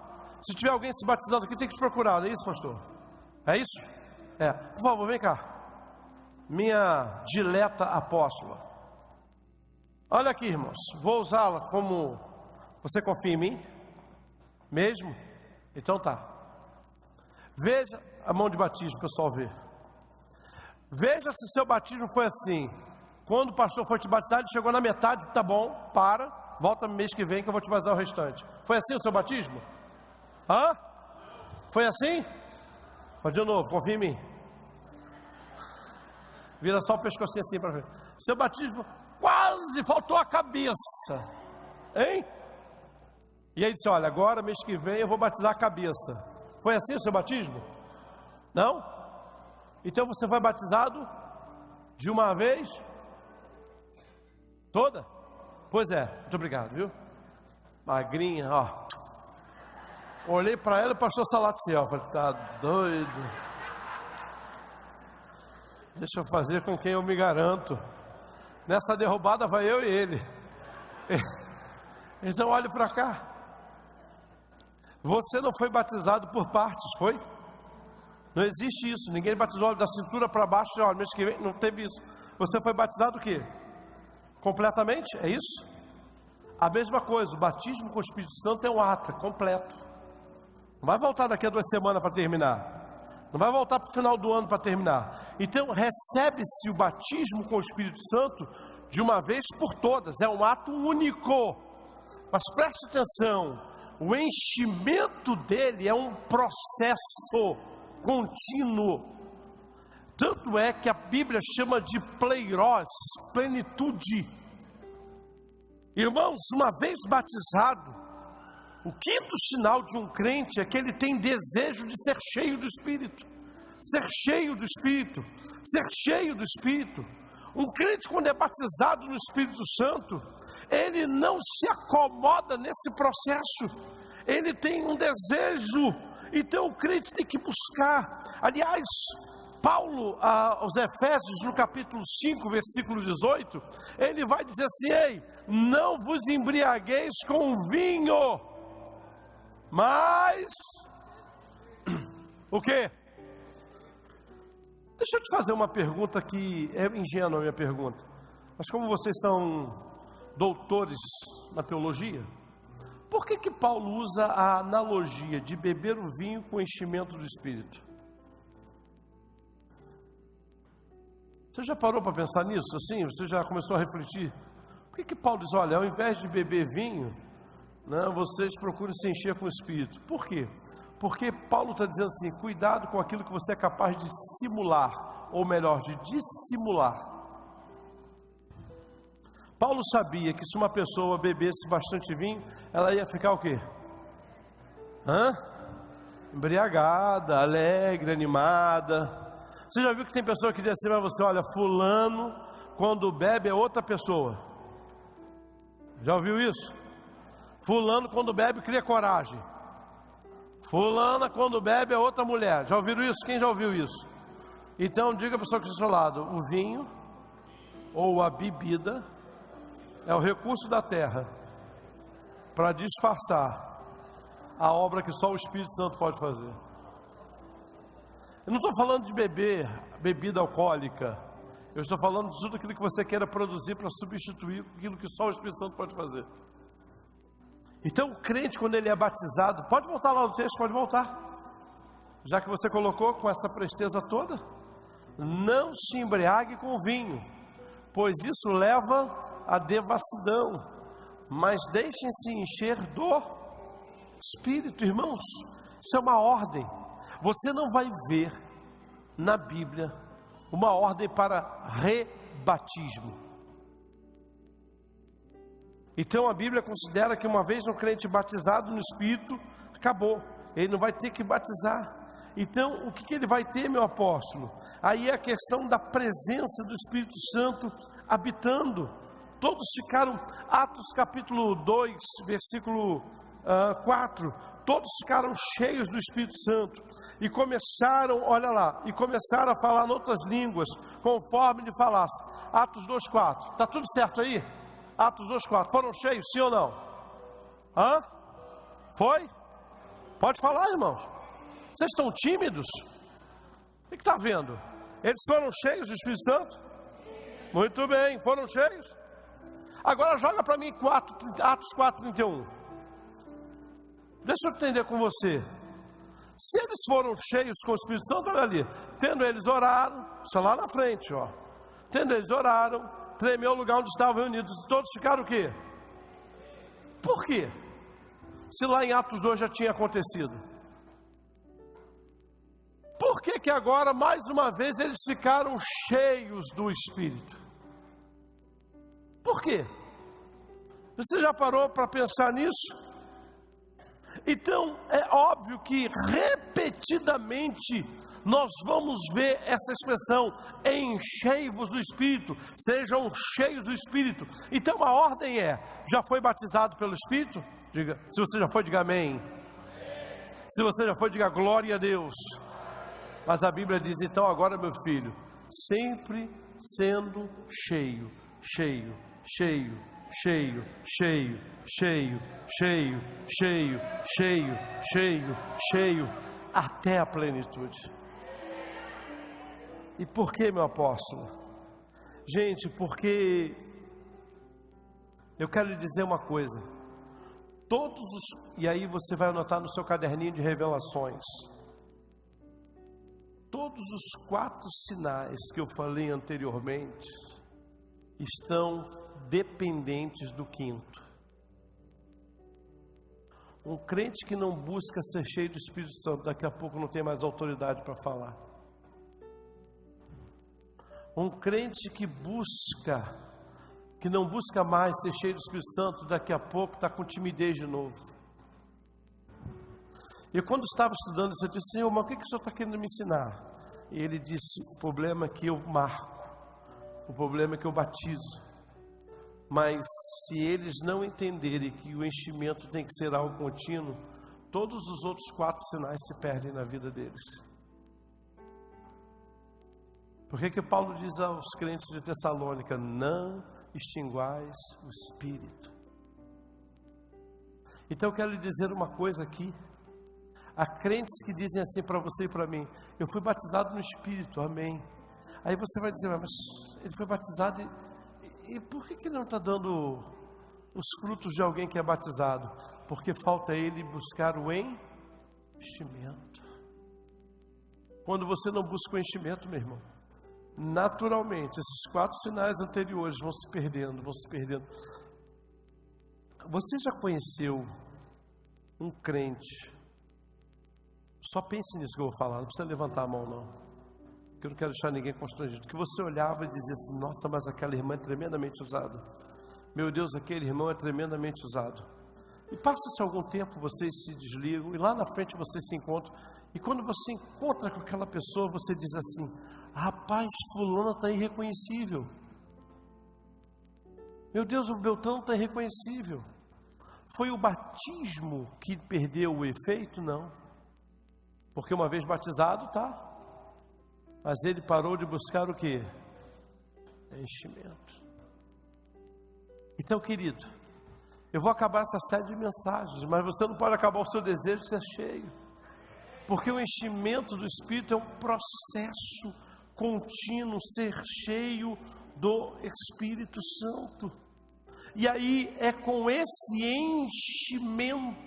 Se tiver alguém se batizando aqui, tem que te procurar, não é isso, pastor? É isso? É. Por favor, vem cá. Minha dileta apóstola. Olha aqui, irmãos. Vou usá-la como... Você confia em mim? Mesmo? Então tá. Veja a mão de batismo, pessoal, vê. Veja se o seu batismo foi assim. Quando o pastor foi te batizar, ele chegou na metade, tá bom, para, volta no mês que vem que eu vou te batizar o restante. Foi assim o seu batismo? Foi assim? Mas de novo, confia em mim. Vira só o pescocinho assim para ver. Seu batismo quase faltou a cabeça. Hein? E aí disse, olha, agora mês que vem eu vou batizar a cabeça. Foi assim o seu batismo? Não? Então você foi batizado de uma vez toda? Pois é, muito obrigado, viu? Magrinha, ó. Olhei para ela e o pastor Salatiel. Falei, tá doido. Deixa eu fazer com quem eu me garanto. Nessa derrubada vai eu e ele. Então olhe para cá. Você não foi batizado por partes, foi? Não existe isso. Ninguém batizou da cintura para baixo. Olha, mês que vem não teve isso. Você foi batizado o quê? Completamente? É isso? A mesma coisa. O batismo com o Espírito Santo é um ato completo. Não vai voltar daqui a 2 semanas para terminar. Não vai voltar para o final do ano para terminar. Então recebe-se o batismo com o Espírito Santo de uma vez por todas. É um ato único. Mas preste atenção, o enchimento dele é um processo contínuo. Tanto é que a Bíblia chama de pleiros, plenitude. Irmãos, uma vez batizado, o quinto sinal de um crente é que ele tem desejo de ser cheio do Espírito. Ser cheio do Espírito, ser cheio do Espírito. Um crente, quando é batizado no Espírito Santo, ele não se acomoda nesse processo, ele tem um desejo. Então o crente tem que buscar. Aliás, Paulo, aos Efésios, no capítulo 5, versículo 18, ele vai dizer assim: ei, não vos embriagueis com vinho, mas o quê? Deixa eu te fazer uma pergunta que é ingênua, a minha pergunta, mas como vocês são doutores na teologia, por que Paulo usa a analogia de beber o vinho com enchimento do Espírito? Você já parou para pensar nisso? Assim, você já começou a refletir? Por que Paulo diz, olha, ao invés de beber vinho, né, vocês procuram se encher com o Espírito? Por quê? Porque Paulo está dizendo assim, cuidado com aquilo que você é capaz de simular, ou melhor, de dissimular. Paulo sabia que se uma pessoa bebesse bastante vinho, ela ia ficar o quê? Embriagada, alegre, animada. Você já viu que tem pessoa que diz assim para você, olha, fulano, quando bebe é outra pessoa. Já ouviu isso? Fulano, quando bebe, cria coragem. Fulana, quando bebe, é outra mulher. Já ouviram isso? Quem já ouviu isso? Então, diga para a pessoa que está ao seu lado, o vinho, ou a bebida, é o recurso da terra, para disfarçar a obra que só o Espírito Santo pode fazer. Eu não estou falando de beber bebida alcoólica. Eu estou falando de tudo aquilo que você queira produzir para substituir aquilo que só o Espírito Santo pode fazer. Então o crente, quando ele é batizado, pode voltar lá no texto, pode voltar. Já que você colocou com essa presteza toda, não se embriague com vinho, pois isso leva à devassidão, mas deixem-se encher do Espírito. Irmãos, isso é uma ordem. Você não vai ver na Bíblia uma ordem para rebatismo. Então a Bíblia considera que uma vez um crente batizado no Espírito, acabou, ele não vai ter que batizar. Então o que ele vai ter, meu apóstolo? Aí é a questão da presença do Espírito Santo habitando. Todos ficaram, Atos capítulo 2, versículo 4, todos ficaram cheios do Espírito Santo e começaram, olha lá, e começaram a falar em outras línguas, conforme lhe falasse. Atos 2:4, está tudo certo aí? Atos 2:4, foram cheios, sim ou não? Foi? Pode falar, irmãos. Vocês estão tímidos? O que está vendo? Eles foram cheios do Espírito Santo? Muito bem, foram cheios. Agora joga para mim Atos 4:31. Deixa eu entender com você. Se eles foram cheios com o Espírito Santo, olha ali, tendo eles oraram, isso lá na frente, ó. Tendo eles oraram, tremeu o lugar onde estavam reunidos, todos ficaram o quê? Por quê? Se lá em Atos 2 já tinha acontecido. Por que agora, mais uma vez, eles ficaram cheios do Espírito? Por quê? Você já parou para pensar nisso? Então, é óbvio que repetidamente nós vamos ver essa expressão, enchei-vos do Espírito, sejam cheios do Espírito. Então a ordem é, já foi batizado pelo Espírito? Diga, se você já foi, diga amém. Se você já foi, diga glória a Deus. Mas a Bíblia diz, então agora, meu filho, sempre sendo cheio, cheio, cheio, cheio, cheio, cheio, cheio, cheio, cheio, cheio, cheio, até a plenitude. E por que, meu apóstolo? Gente, porque eu quero lhe dizer uma coisa. E aí você vai anotar no seu caderninho de revelações. Todos os 4 sinais que eu falei anteriormente estão dependentes do 5º. Um crente que não busca ser cheio do Espírito Santo, daqui a pouco não tem mais autoridade para falar. Um crente que não busca mais ser cheio do Espírito Santo, daqui a pouco está com timidez de novo. E quando estava estudando isso, eu disse: Senhor, mas o que o Senhor está querendo me ensinar? E ele disse: o problema é que eu marco, o problema é que eu batizo. Mas se eles não entenderem que o enchimento tem que ser algo contínuo, todos os outros 4 sinais se perdem na vida deles. Por que Paulo diz aos crentes de Tessalônica: não extinguais o Espírito? Então eu quero lhe dizer uma coisa aqui. Há crentes que dizem assim para você e para mim: eu fui batizado no Espírito, amém. Aí você vai dizer: mas ele foi batizado e por que ele não está dando os frutos de alguém que é batizado? Porque falta ele buscar o enchimento. Quando você não busca o enchimento, meu irmão, naturalmente esses 4 sinais anteriores vão se perdendo, vão se perdendo. Você já conheceu um crente? Só pense nisso que eu vou falar, não precisa levantar a mão não, porque eu não quero deixar ninguém constrangido. Que você olhava e dizia assim: nossa, mas aquela irmã é tremendamente usada. Meu Deus, aquele irmão é tremendamente usado. E passa-se algum tempo, vocês se desligam, e lá na frente vocês se encontram. E quando você encontra com aquela pessoa, você diz assim: rapaz, fulano está irreconhecível. Meu Deus, o Beltrano está irreconhecível. Foi o batismo que perdeu o efeito? Não. Porque uma vez batizado, tá. Mas ele parou de buscar o quê? Enchimento. Então, querido, eu vou acabar essa série de mensagens, mas você não pode acabar o seu desejo de ser cheio. Porque o enchimento do Espírito é um processo contínuo, ser cheio do Espírito Santo. E aí é com esse enchimento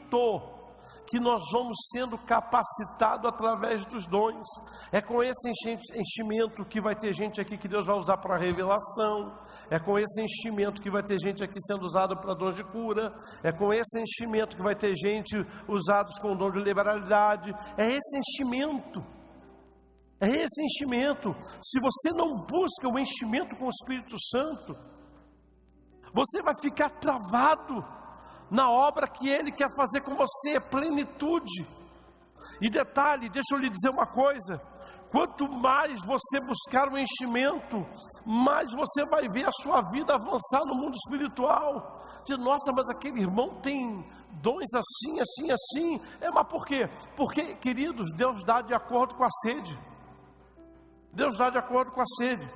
que nós vamos sendo capacitados através dos dons. É com esse enchimento que vai ter gente aqui que Deus vai usar para revelação. É com esse enchimento que vai ter gente aqui sendo usado para dons de cura. É com esse enchimento que vai ter gente usados com dom de liberalidade. É esse enchimento. É esse enchimento. Se você não busca o enchimento com o Espírito Santo, você vai ficar travado na obra que Ele quer fazer com você, plenitude. E detalhe, deixa eu lhe dizer uma coisa: quanto mais você buscar o enchimento, mais você vai ver a sua vida avançar no mundo espiritual. Diz: nossa, mas aquele irmão tem dons assim, assim, assim. Mas por quê? Porque, queridos, Deus dá de acordo com a sede. Deus dá de acordo com a sede.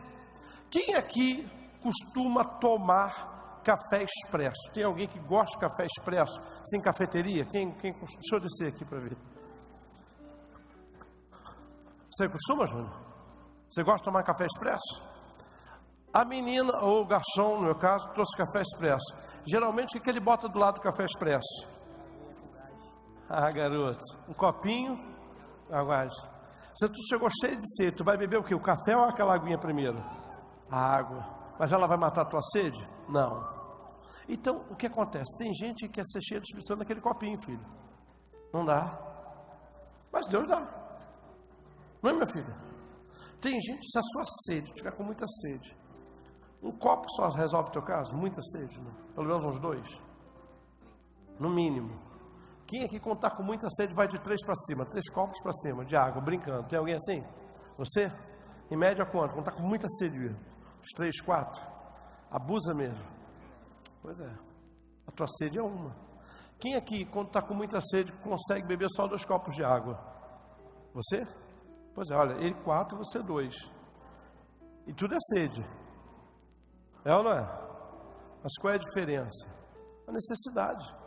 Quem aqui costuma tomar café expresso? Tem alguém que gosta de café expresso, sem cafeteria? Deixa eu descer aqui para ver. Você costuma, Júnior? Você gosta de tomar café expresso? A menina, ou o garçom, no meu caso, trouxe café expresso. Geralmente, o que ele bota do lado do café expresso? Ah, garoto, um copinho, aguarde. Se tu chegou cheio de sede, tu vai beber o quê? O café ou aquela aguinha primeiro? A água. Mas ela vai matar a tua sede? Não. Então, o que acontece? Tem gente que quer ser cheio de Espírito Santo naquele copinho, filho. Não dá. Mas Deus dá. Não é, minha filha? Tem gente, se a sua sede tiver com muita sede, um copo só resolve o teu caso? Muita sede, né? Pelo menos uns 2. No mínimo. Quem aqui, quando está com muita sede, vai de 3 para cima, 3 copos para cima, de água, brincando? Tem alguém assim? Você? Em média, quanto? Quando está com muita sede, uns 3, 4? Abusa mesmo. Pois é. A tua sede é uma. Quem aqui, quando está com muita sede, consegue beber só 2 copos de água? Você? Pois é, olha, ele 4, você 2. E tudo é sede. É ou não é? Mas qual é a diferença? A necessidade.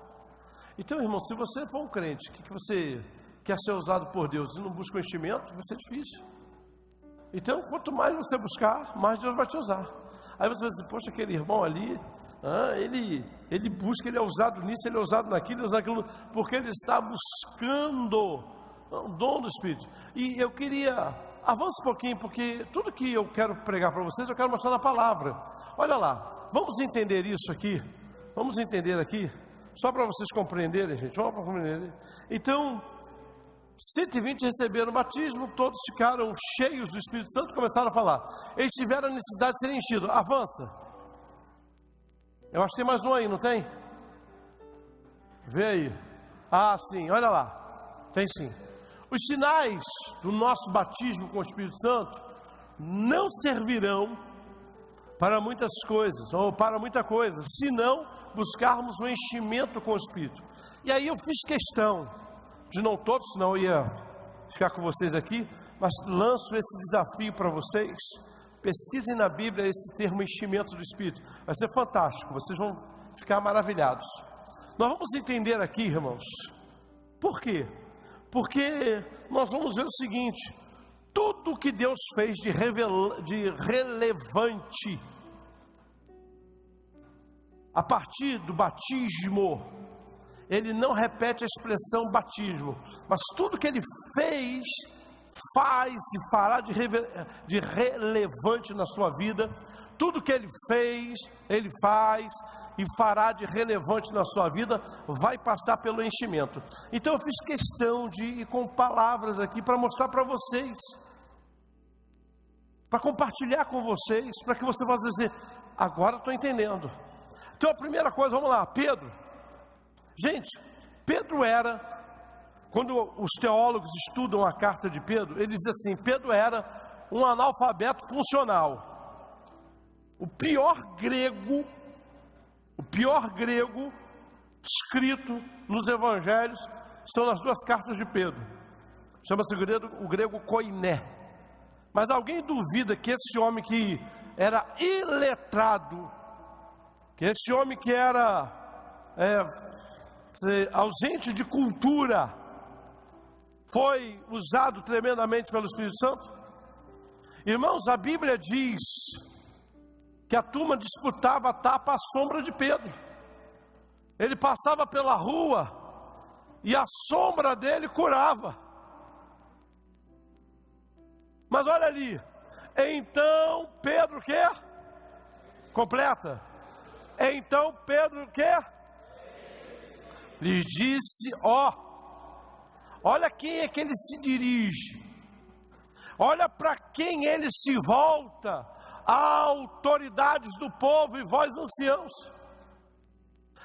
Então, irmão, se você for um crente que você quer ser usado por Deus e não busca o enchimento, vai ser difícil. Então, quanto mais você buscar, mais Deus vai te usar. Aí você vai dizer: poxa, aquele irmão ali, ele busca, ele é usado nisso, ele é usado naquilo, ele é usado naquilo, porque ele está buscando o dom do Espírito. E eu queria, avance um pouquinho, porque tudo que eu quero pregar para vocês, eu quero mostrar na palavra. Olha lá, vamos entender isso aqui, vamos entender aqui. Só para vocês compreenderem, gente, vamos para compreender. Então, 120 receberam o batismo, todos ficaram cheios do Espírito Santo e começaram a falar. Eles tiveram a necessidade de serem enchidos. Avança. Eu acho que tem mais um aí, não tem? Vê aí. Ah, sim, olha lá. Tem sim. Os sinais do nosso batismo com o Espírito Santo não servirão para muitas coisas, ou para muita coisa, se não buscarmos o enchimento com o Espírito. E aí eu fiz questão de não todos, senão eu ia ficar com vocês aqui, mas lanço esse desafio para vocês. Pesquisem na Bíblia esse termo enchimento do Espírito. Vai ser fantástico, vocês vão ficar maravilhados. Nós vamos entender aqui, irmãos, por quê? Porque nós vamos ver o seguinte: tudo que Deus fez de relevante a partir do batismo, Ele não repete a expressão batismo, mas tudo que Ele fez, faz e fará de relevante na sua vida. Tudo que Ele fez, Ele faz e fará de relevante na sua vida, vai passar pelo enchimento. Então eu fiz questão de ir com palavras aqui para mostrar para vocês, para compartilhar com vocês, para que você possa dizer, agora estou entendendo. Então a primeira coisa, vamos lá, Pedro. Gente, Pedro era, quando os teólogos estudam a carta de Pedro, eles dizem assim, Pedro era um analfabeto funcional. O pior grego escrito nos evangelhos estão nas duas cartas de Pedro. Chama-se o grego koiné. Mas alguém duvida que esse homem que era iletrado, que esse homem que era ausente de cultura, foi usado tremendamente pelo Espírito Santo? Irmãos, a Bíblia diz que a turma disputava a tapa à sombra de Pedro. Ele passava pela rua e a sombra dele curava. Mas olha ali, então Pedro o quê? Completa. Então Pedro o quê? Lhes disse, olha quem é que ele se dirige, olha para quem ele se volta, a autoridades do povo e vós anciãos.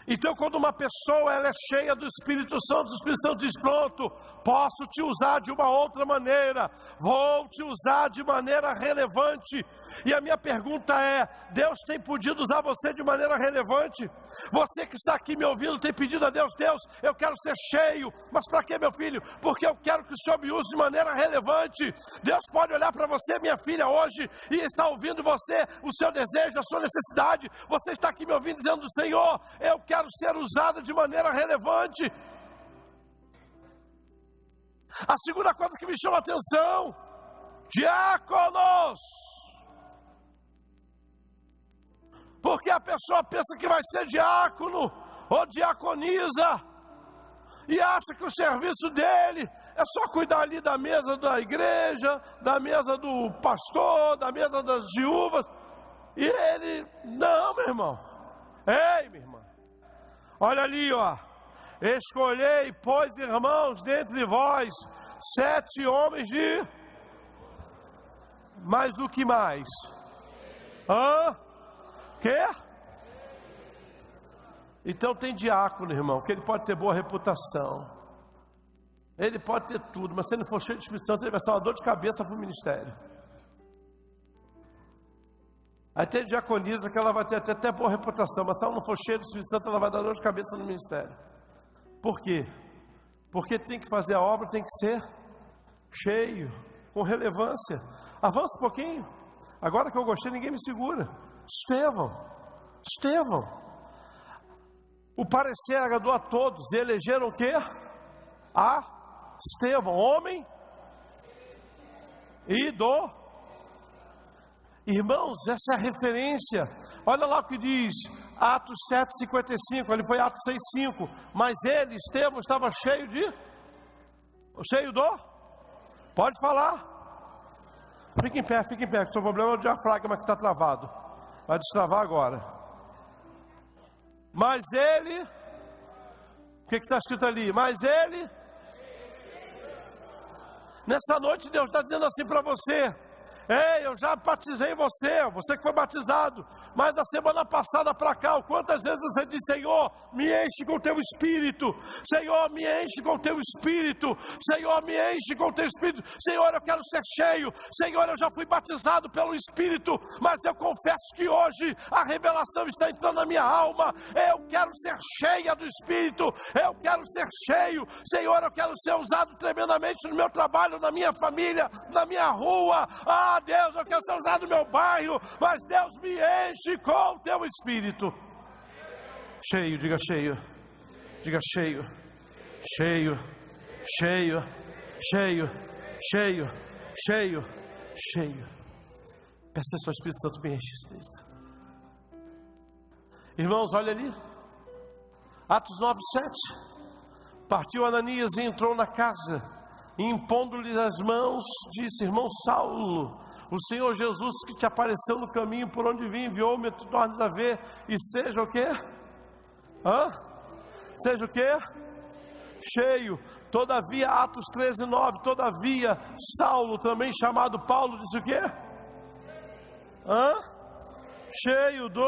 Então quando uma pessoa ela é cheia do Espírito Santo, o Espírito Santo diz, pronto, posso te usar de uma outra maneira, vou te usar de maneira relevante. E a minha pergunta é, Deus tem podido usar você de maneira relevante? Você que está aqui me ouvindo tem pedido a Deus, Deus, eu quero ser cheio, mas para quê, meu filho? Porque eu quero que o Senhor me use de maneira relevante. Deus pode olhar para você, minha filha, hoje, e está ouvindo você, o seu desejo, a sua necessidade. Você está aqui me ouvindo dizendo, Senhor, eu quero ser usada de maneira relevante. A segunda coisa que me chama a atenção, diáconos. Porque a pessoa pensa que vai ser diácono ou diaconisa e acha que o serviço dele é só cuidar ali da mesa da igreja, da mesa do pastor, da mesa das viúvas. E ele, não, meu irmão. Ei, minha irmã. Olha ali, escolhei, pois, irmãos, dentre vós 7 homens de... Mas o que mais? Quê? Então tem diácono, irmão, que ele pode ter boa reputação, ele pode ter tudo, mas se ele não for cheio de Espírito Santo, ele vai ser uma dor de cabeça para o ministério. Aí tem diaconisa que ela vai ter até boa reputação, mas se ela não for cheia do Espírito Santo, ela vai dar dor de cabeça no ministério. Por quê? Porque tem que fazer a obra, tem que ser cheio, com relevância. Avança um pouquinho. Agora que eu gostei, ninguém me segura. Estevão, o parecer agradou a todos, e elegeram o quê? A Estevão, homem e do... Irmãos, essa é a referência. Olha lá o que diz Atos 7,55, ele foi Atos 6,5, mas ele, Estevão, estava cheio do... Pode falar. Fique em pé, que o seu problema é o diafragma que está travado. Vai destravar agora. Mas ele O que está escrito ali? Mas ele... Nessa noite Deus está dizendo assim para você: ei, eu já batizei você que foi batizado, mas da semana passada para cá, quantas vezes você disse: Senhor, me enche com o teu Espírito, Senhor, me enche com o teu Espírito, Senhor, me enche com o teu Espírito, Senhor, eu quero ser cheio, Senhor, eu já fui batizado pelo Espírito, mas eu confesso que hoje a revelação está entrando na minha alma, eu quero ser cheia do Espírito, eu quero ser cheio, Senhor, eu quero ser usado tremendamente no meu trabalho, na minha família, na minha rua, Deus, eu quero ser usado no meu bairro, mas Deus me enche com o teu Espírito. Cheio, diga cheio, diga cheio, cheio, cheio, cheio, cheio, cheio, cheio. Peça ao Espírito Santo, me enche, Espírito. Irmãos, olha ali, Atos 9:7. Partiu Ananias e entrou na casa, e impondo-lhe as mãos, disse: irmão Saulo, o Senhor Jesus que te apareceu no caminho por onde vim, enviou-me, tu tornes a ver, e seja o quê? Seja o quê? Cheio. Todavia, Atos 13:9, todavia, Saulo, também chamado Paulo, disse o quê? Cheio do...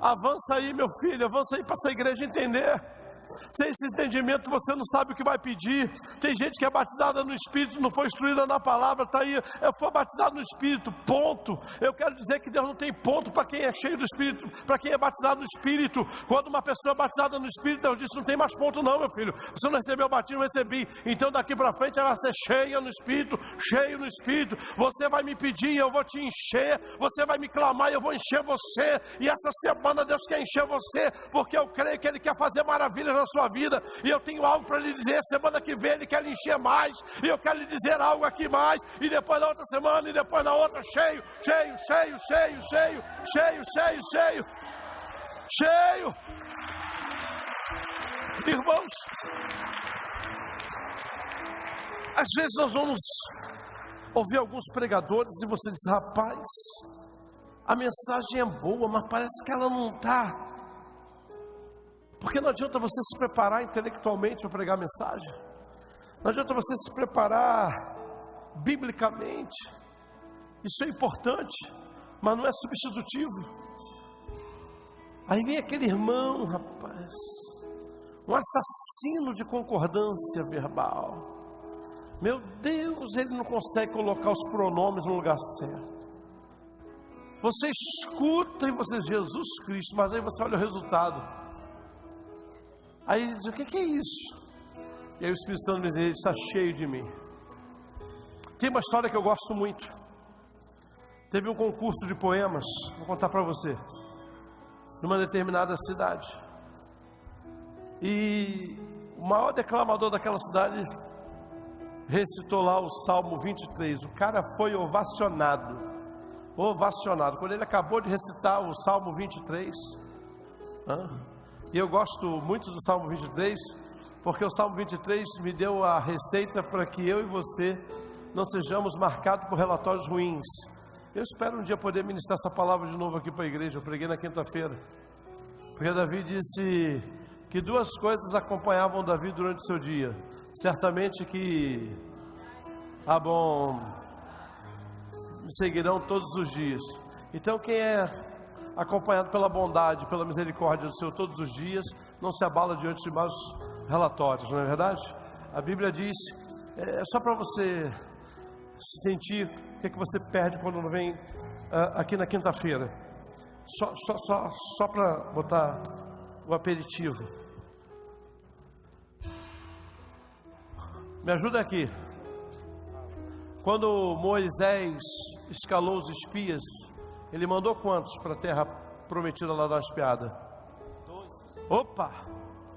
Avança aí, meu filho, avança aí para essa igreja entender. Sem esse entendimento você não sabe o que vai pedir. Tem gente que é batizada no Espírito, não foi instruída na palavra, está aí, eu fui batizado no Espírito, ponto. Eu quero dizer que Deus não tem ponto para quem é cheio do Espírito, para quem é batizado no Espírito. Quando uma pessoa é batizada no Espírito, Deus disse: não tem mais ponto não, meu filho, você não recebeu o batismo, eu recebi, então daqui para frente ela vai ser cheia no Espírito, cheio no Espírito. Você vai me pedir, eu vou te encher, você vai me clamar, eu vou encher você, e essa semana Deus quer encher você, porque eu creio que Ele quer fazer maravilhas na sua vida, e eu tenho algo para lhe dizer. Semana que vem Ele quer lhe encher mais, e eu quero lhe dizer algo aqui mais, e depois na outra semana, e depois na outra, cheio, cheio, cheio, cheio, cheio, cheio, cheio, cheio, cheio. Irmãos, às vezes nós vamos ouvir alguns pregadores e você diz: rapaz, a mensagem é boa, mas parece que ela não está. Porque não adianta você se preparar intelectualmente para pregar a mensagem, não adianta você se preparar biblicamente, isso é importante, mas não é substitutivo. Aí vem aquele irmão, rapaz, um assassino de concordância verbal, meu Deus, ele não consegue colocar os pronomes no lugar certo. Você escuta e você diz: Jesus Cristo, mas aí você olha o resultado. Aí diz: o que é isso? E aí o Espírito Santo me diz: ele está cheio de mim. Tem uma história que eu gosto muito. Teve um concurso de poemas, vou contar para você, numa determinada cidade, e o maior declamador daquela cidade recitou lá o Salmo 23. O cara foi ovacionado. Quando ele acabou de recitar o Salmo 23, e eu gosto muito do Salmo 23, porque o Salmo 23 me deu a receita para que eu e você não sejamos marcados por relatórios ruins. Eu espero um dia poder ministrar essa palavra de novo aqui para a igreja. Eu preguei na quinta-feira, porque Davi disse que duas coisas acompanhavam Davi durante o seu dia. Certamente que me seguirão todos os dias. Então quem é acompanhado pela bondade, pela misericórdia do Senhor todos os dias, não se abala diante de maus relatórios, não é verdade? A Bíblia diz, é só para você sentir o que é que você perde quando não vem aqui na quinta-feira, só para botar o aperitivo. Me ajuda aqui. Quando Moisés escalou os espias, ele mandou quantos para a terra prometida lá da espiada? 12. Opa!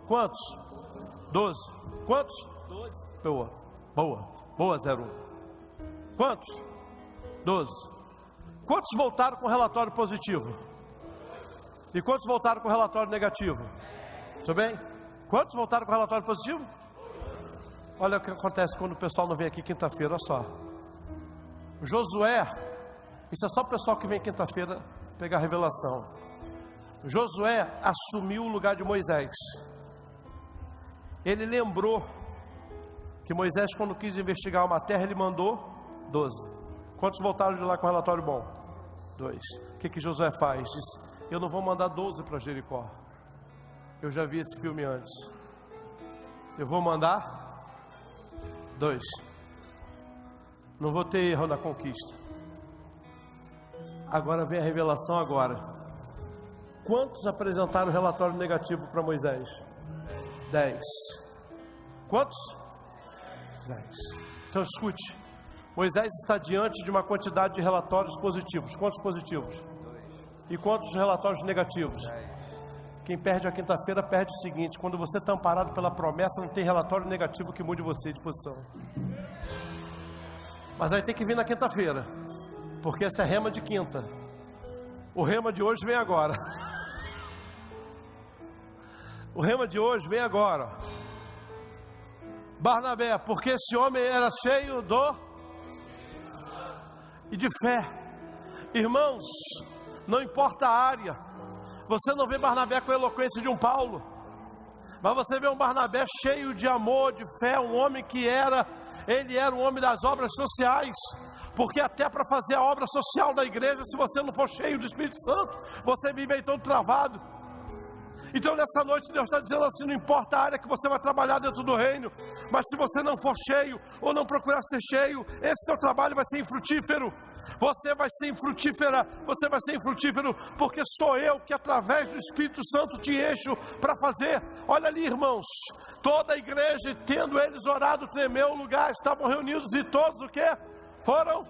Quantos? 12. Quantos? 12. Boa, 01. Quantos? 12. Quantos voltaram com relatório positivo? E quantos voltaram com relatório negativo? Tudo bem? Quantos voltaram com relatório positivo? Olha o que acontece quando o pessoal não vem aqui quinta-feira, olha só. Josué, isso é só o pessoal que vem quinta-feira pegar a revelação. Josué assumiu o lugar de Moisés. Ele lembrou que Moisés, quando quis investigar uma terra, ele mandou 12. Quantos voltaram de lá com relatório bom? 2. O que Josué faz? Diz: eu não vou mandar 12 para Jericó. Eu já vi esse filme antes. Eu vou mandar 2. Não vou ter erro na conquista. Agora vem a revelação agora. Quantos apresentaram relatório negativo para Moisés? 10. Quantos? 10. Então escute. Moisés está diante de uma quantidade de relatórios positivos. Quantos positivos? 2. E quantos relatórios negativos? 10. Quem perde a quinta-feira perde o seguinte: quando você está amparado pela promessa, não tem relatório negativo que mude você de posição. Mas aí tem que vir na quinta-feira, porque essa é rema de quinta. O rema de hoje vem agora. O rema de hoje vem agora. Barnabé, porque esse homem era cheio e de fé. Irmãos, não importa a área. Você não vê Barnabé com a eloquência de um Paulo, mas você vê um Barnabé cheio de amor, de fé. Um homem que ele era um homem das obras sociais. Porque até para fazer a obra social da igreja, se você não for cheio do Espírito Santo, você vive aí todo travado. Então nessa noite Deus está dizendo assim: não importa a área que você vai trabalhar dentro do reino, mas se você não for cheio, ou não procurar ser cheio, esse seu trabalho vai ser infrutífero. Você vai ser infrutífera, você vai ser infrutífero, porque sou eu que através do Espírito Santo te encho para fazer. Olha ali, irmãos, toda a igreja, tendo eles orado, tremeu o lugar, estavam reunidos e todos o que? Foram?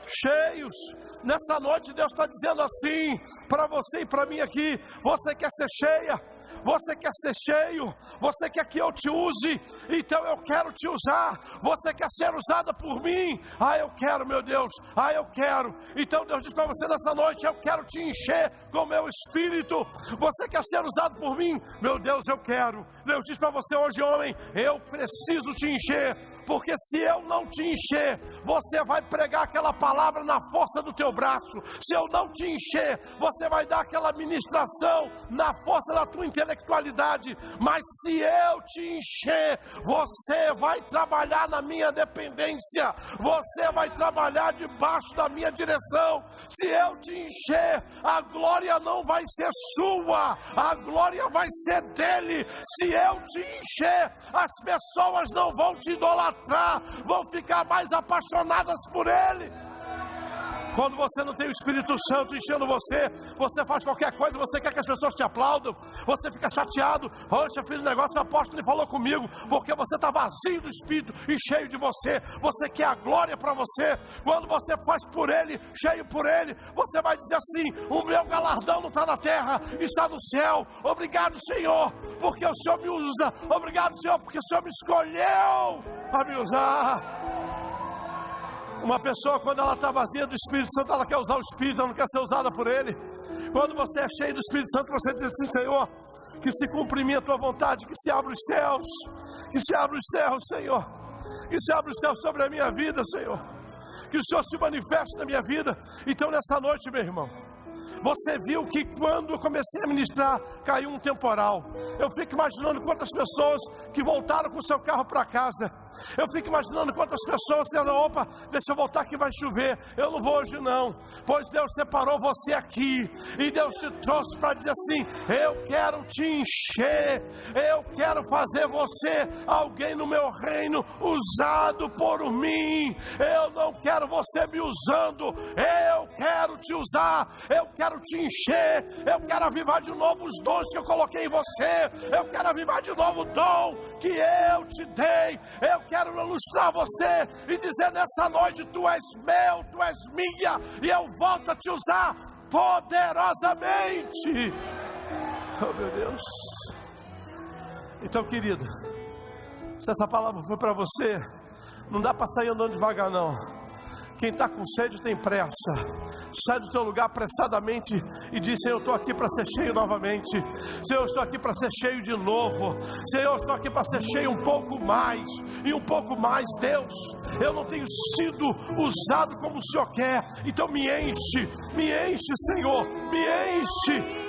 Cheios. Nessa noite Deus está dizendo assim para você e para mim aqui: você quer ser cheia? Você quer ser cheio? Você quer que eu te use? Então eu quero te usar. Você quer ser usada por mim? Eu quero, meu Deus. Eu quero. Então Deus diz para você nessa noite: eu quero te encher com o meu Espírito. Você quer ser usado por mim? Meu Deus, eu quero. Deus diz para você hoje, homem: eu preciso te encher. Porque se eu não te encher, você vai pregar aquela palavra na força do teu braço. Se eu não te encher, você vai dar aquela ministração na força da tua intelectualidade. Mas se eu te encher, você vai trabalhar na minha dependência. Você vai trabalhar debaixo da minha direção. Se eu te encher, a glória não vai ser sua, a glória vai ser dele. Se eu te encher, as pessoas não vão te idolatrar, vão ficar mais apaixonadas por ele. Quando você não tem o Espírito Santo enchendo você, você faz qualquer coisa, você quer que as pessoas te aplaudam, você fica chateado. Poxa, fiz um negócio, o apóstolo falou comigo, porque você está vazio do Espírito e cheio de você. Você quer a glória para você. Quando você faz por ele, cheio por ele, você vai dizer assim: o meu galardão não está na terra, está no céu. Obrigado, Senhor, porque o Senhor me usa. Obrigado, Senhor, porque o Senhor me escolheu para me usar. Uma pessoa, quando ela está vazia do Espírito Santo, ela quer usar o Espírito, ela não quer ser usada por ele. Quando você é cheio do Espírito Santo, você diz assim: Senhor, que se cumpra a tua vontade, que se abra os céus, que se abra os céus, Senhor, que se abra os céus sobre a minha vida, Senhor, que o Senhor se manifeste na minha vida. Então nessa noite, meu irmão, você viu que quando eu comecei a ministrar, caiu um temporal. Eu fico imaginando quantas pessoas que voltaram com o seu carro para casa. Eu fico imaginando quantas pessoas disseram: opa, deixa eu voltar que vai chover, eu não vou hoje não. Pois Deus separou você aqui, e Deus te trouxe para dizer assim: eu quero te encher, eu quero fazer você alguém no meu reino, usado por mim. Eu não quero você me usando, eu quero te usar, eu quero te encher, eu quero avivar de novo os dons que eu coloquei em você, eu quero avivar de novo o dom que eu te dei. Eu quero ilustrar você e dizer nessa noite: tu és meu, tu és minha, e eu volto a te usar poderosamente. Oh, meu Deus. Então, querido, se essa palavra foi para você, não dá para sair andando devagar não. Quem está com sede tem pressa. Sai do teu lugar apressadamente e diz: Senhor, eu estou aqui para ser cheio novamente. Senhor, eu estou aqui para ser cheio de novo. Senhor, eu estou aqui para ser cheio um pouco mais. E um pouco mais, Deus. Eu não tenho sido usado como o Senhor quer. Então me enche, Senhor. Me enche.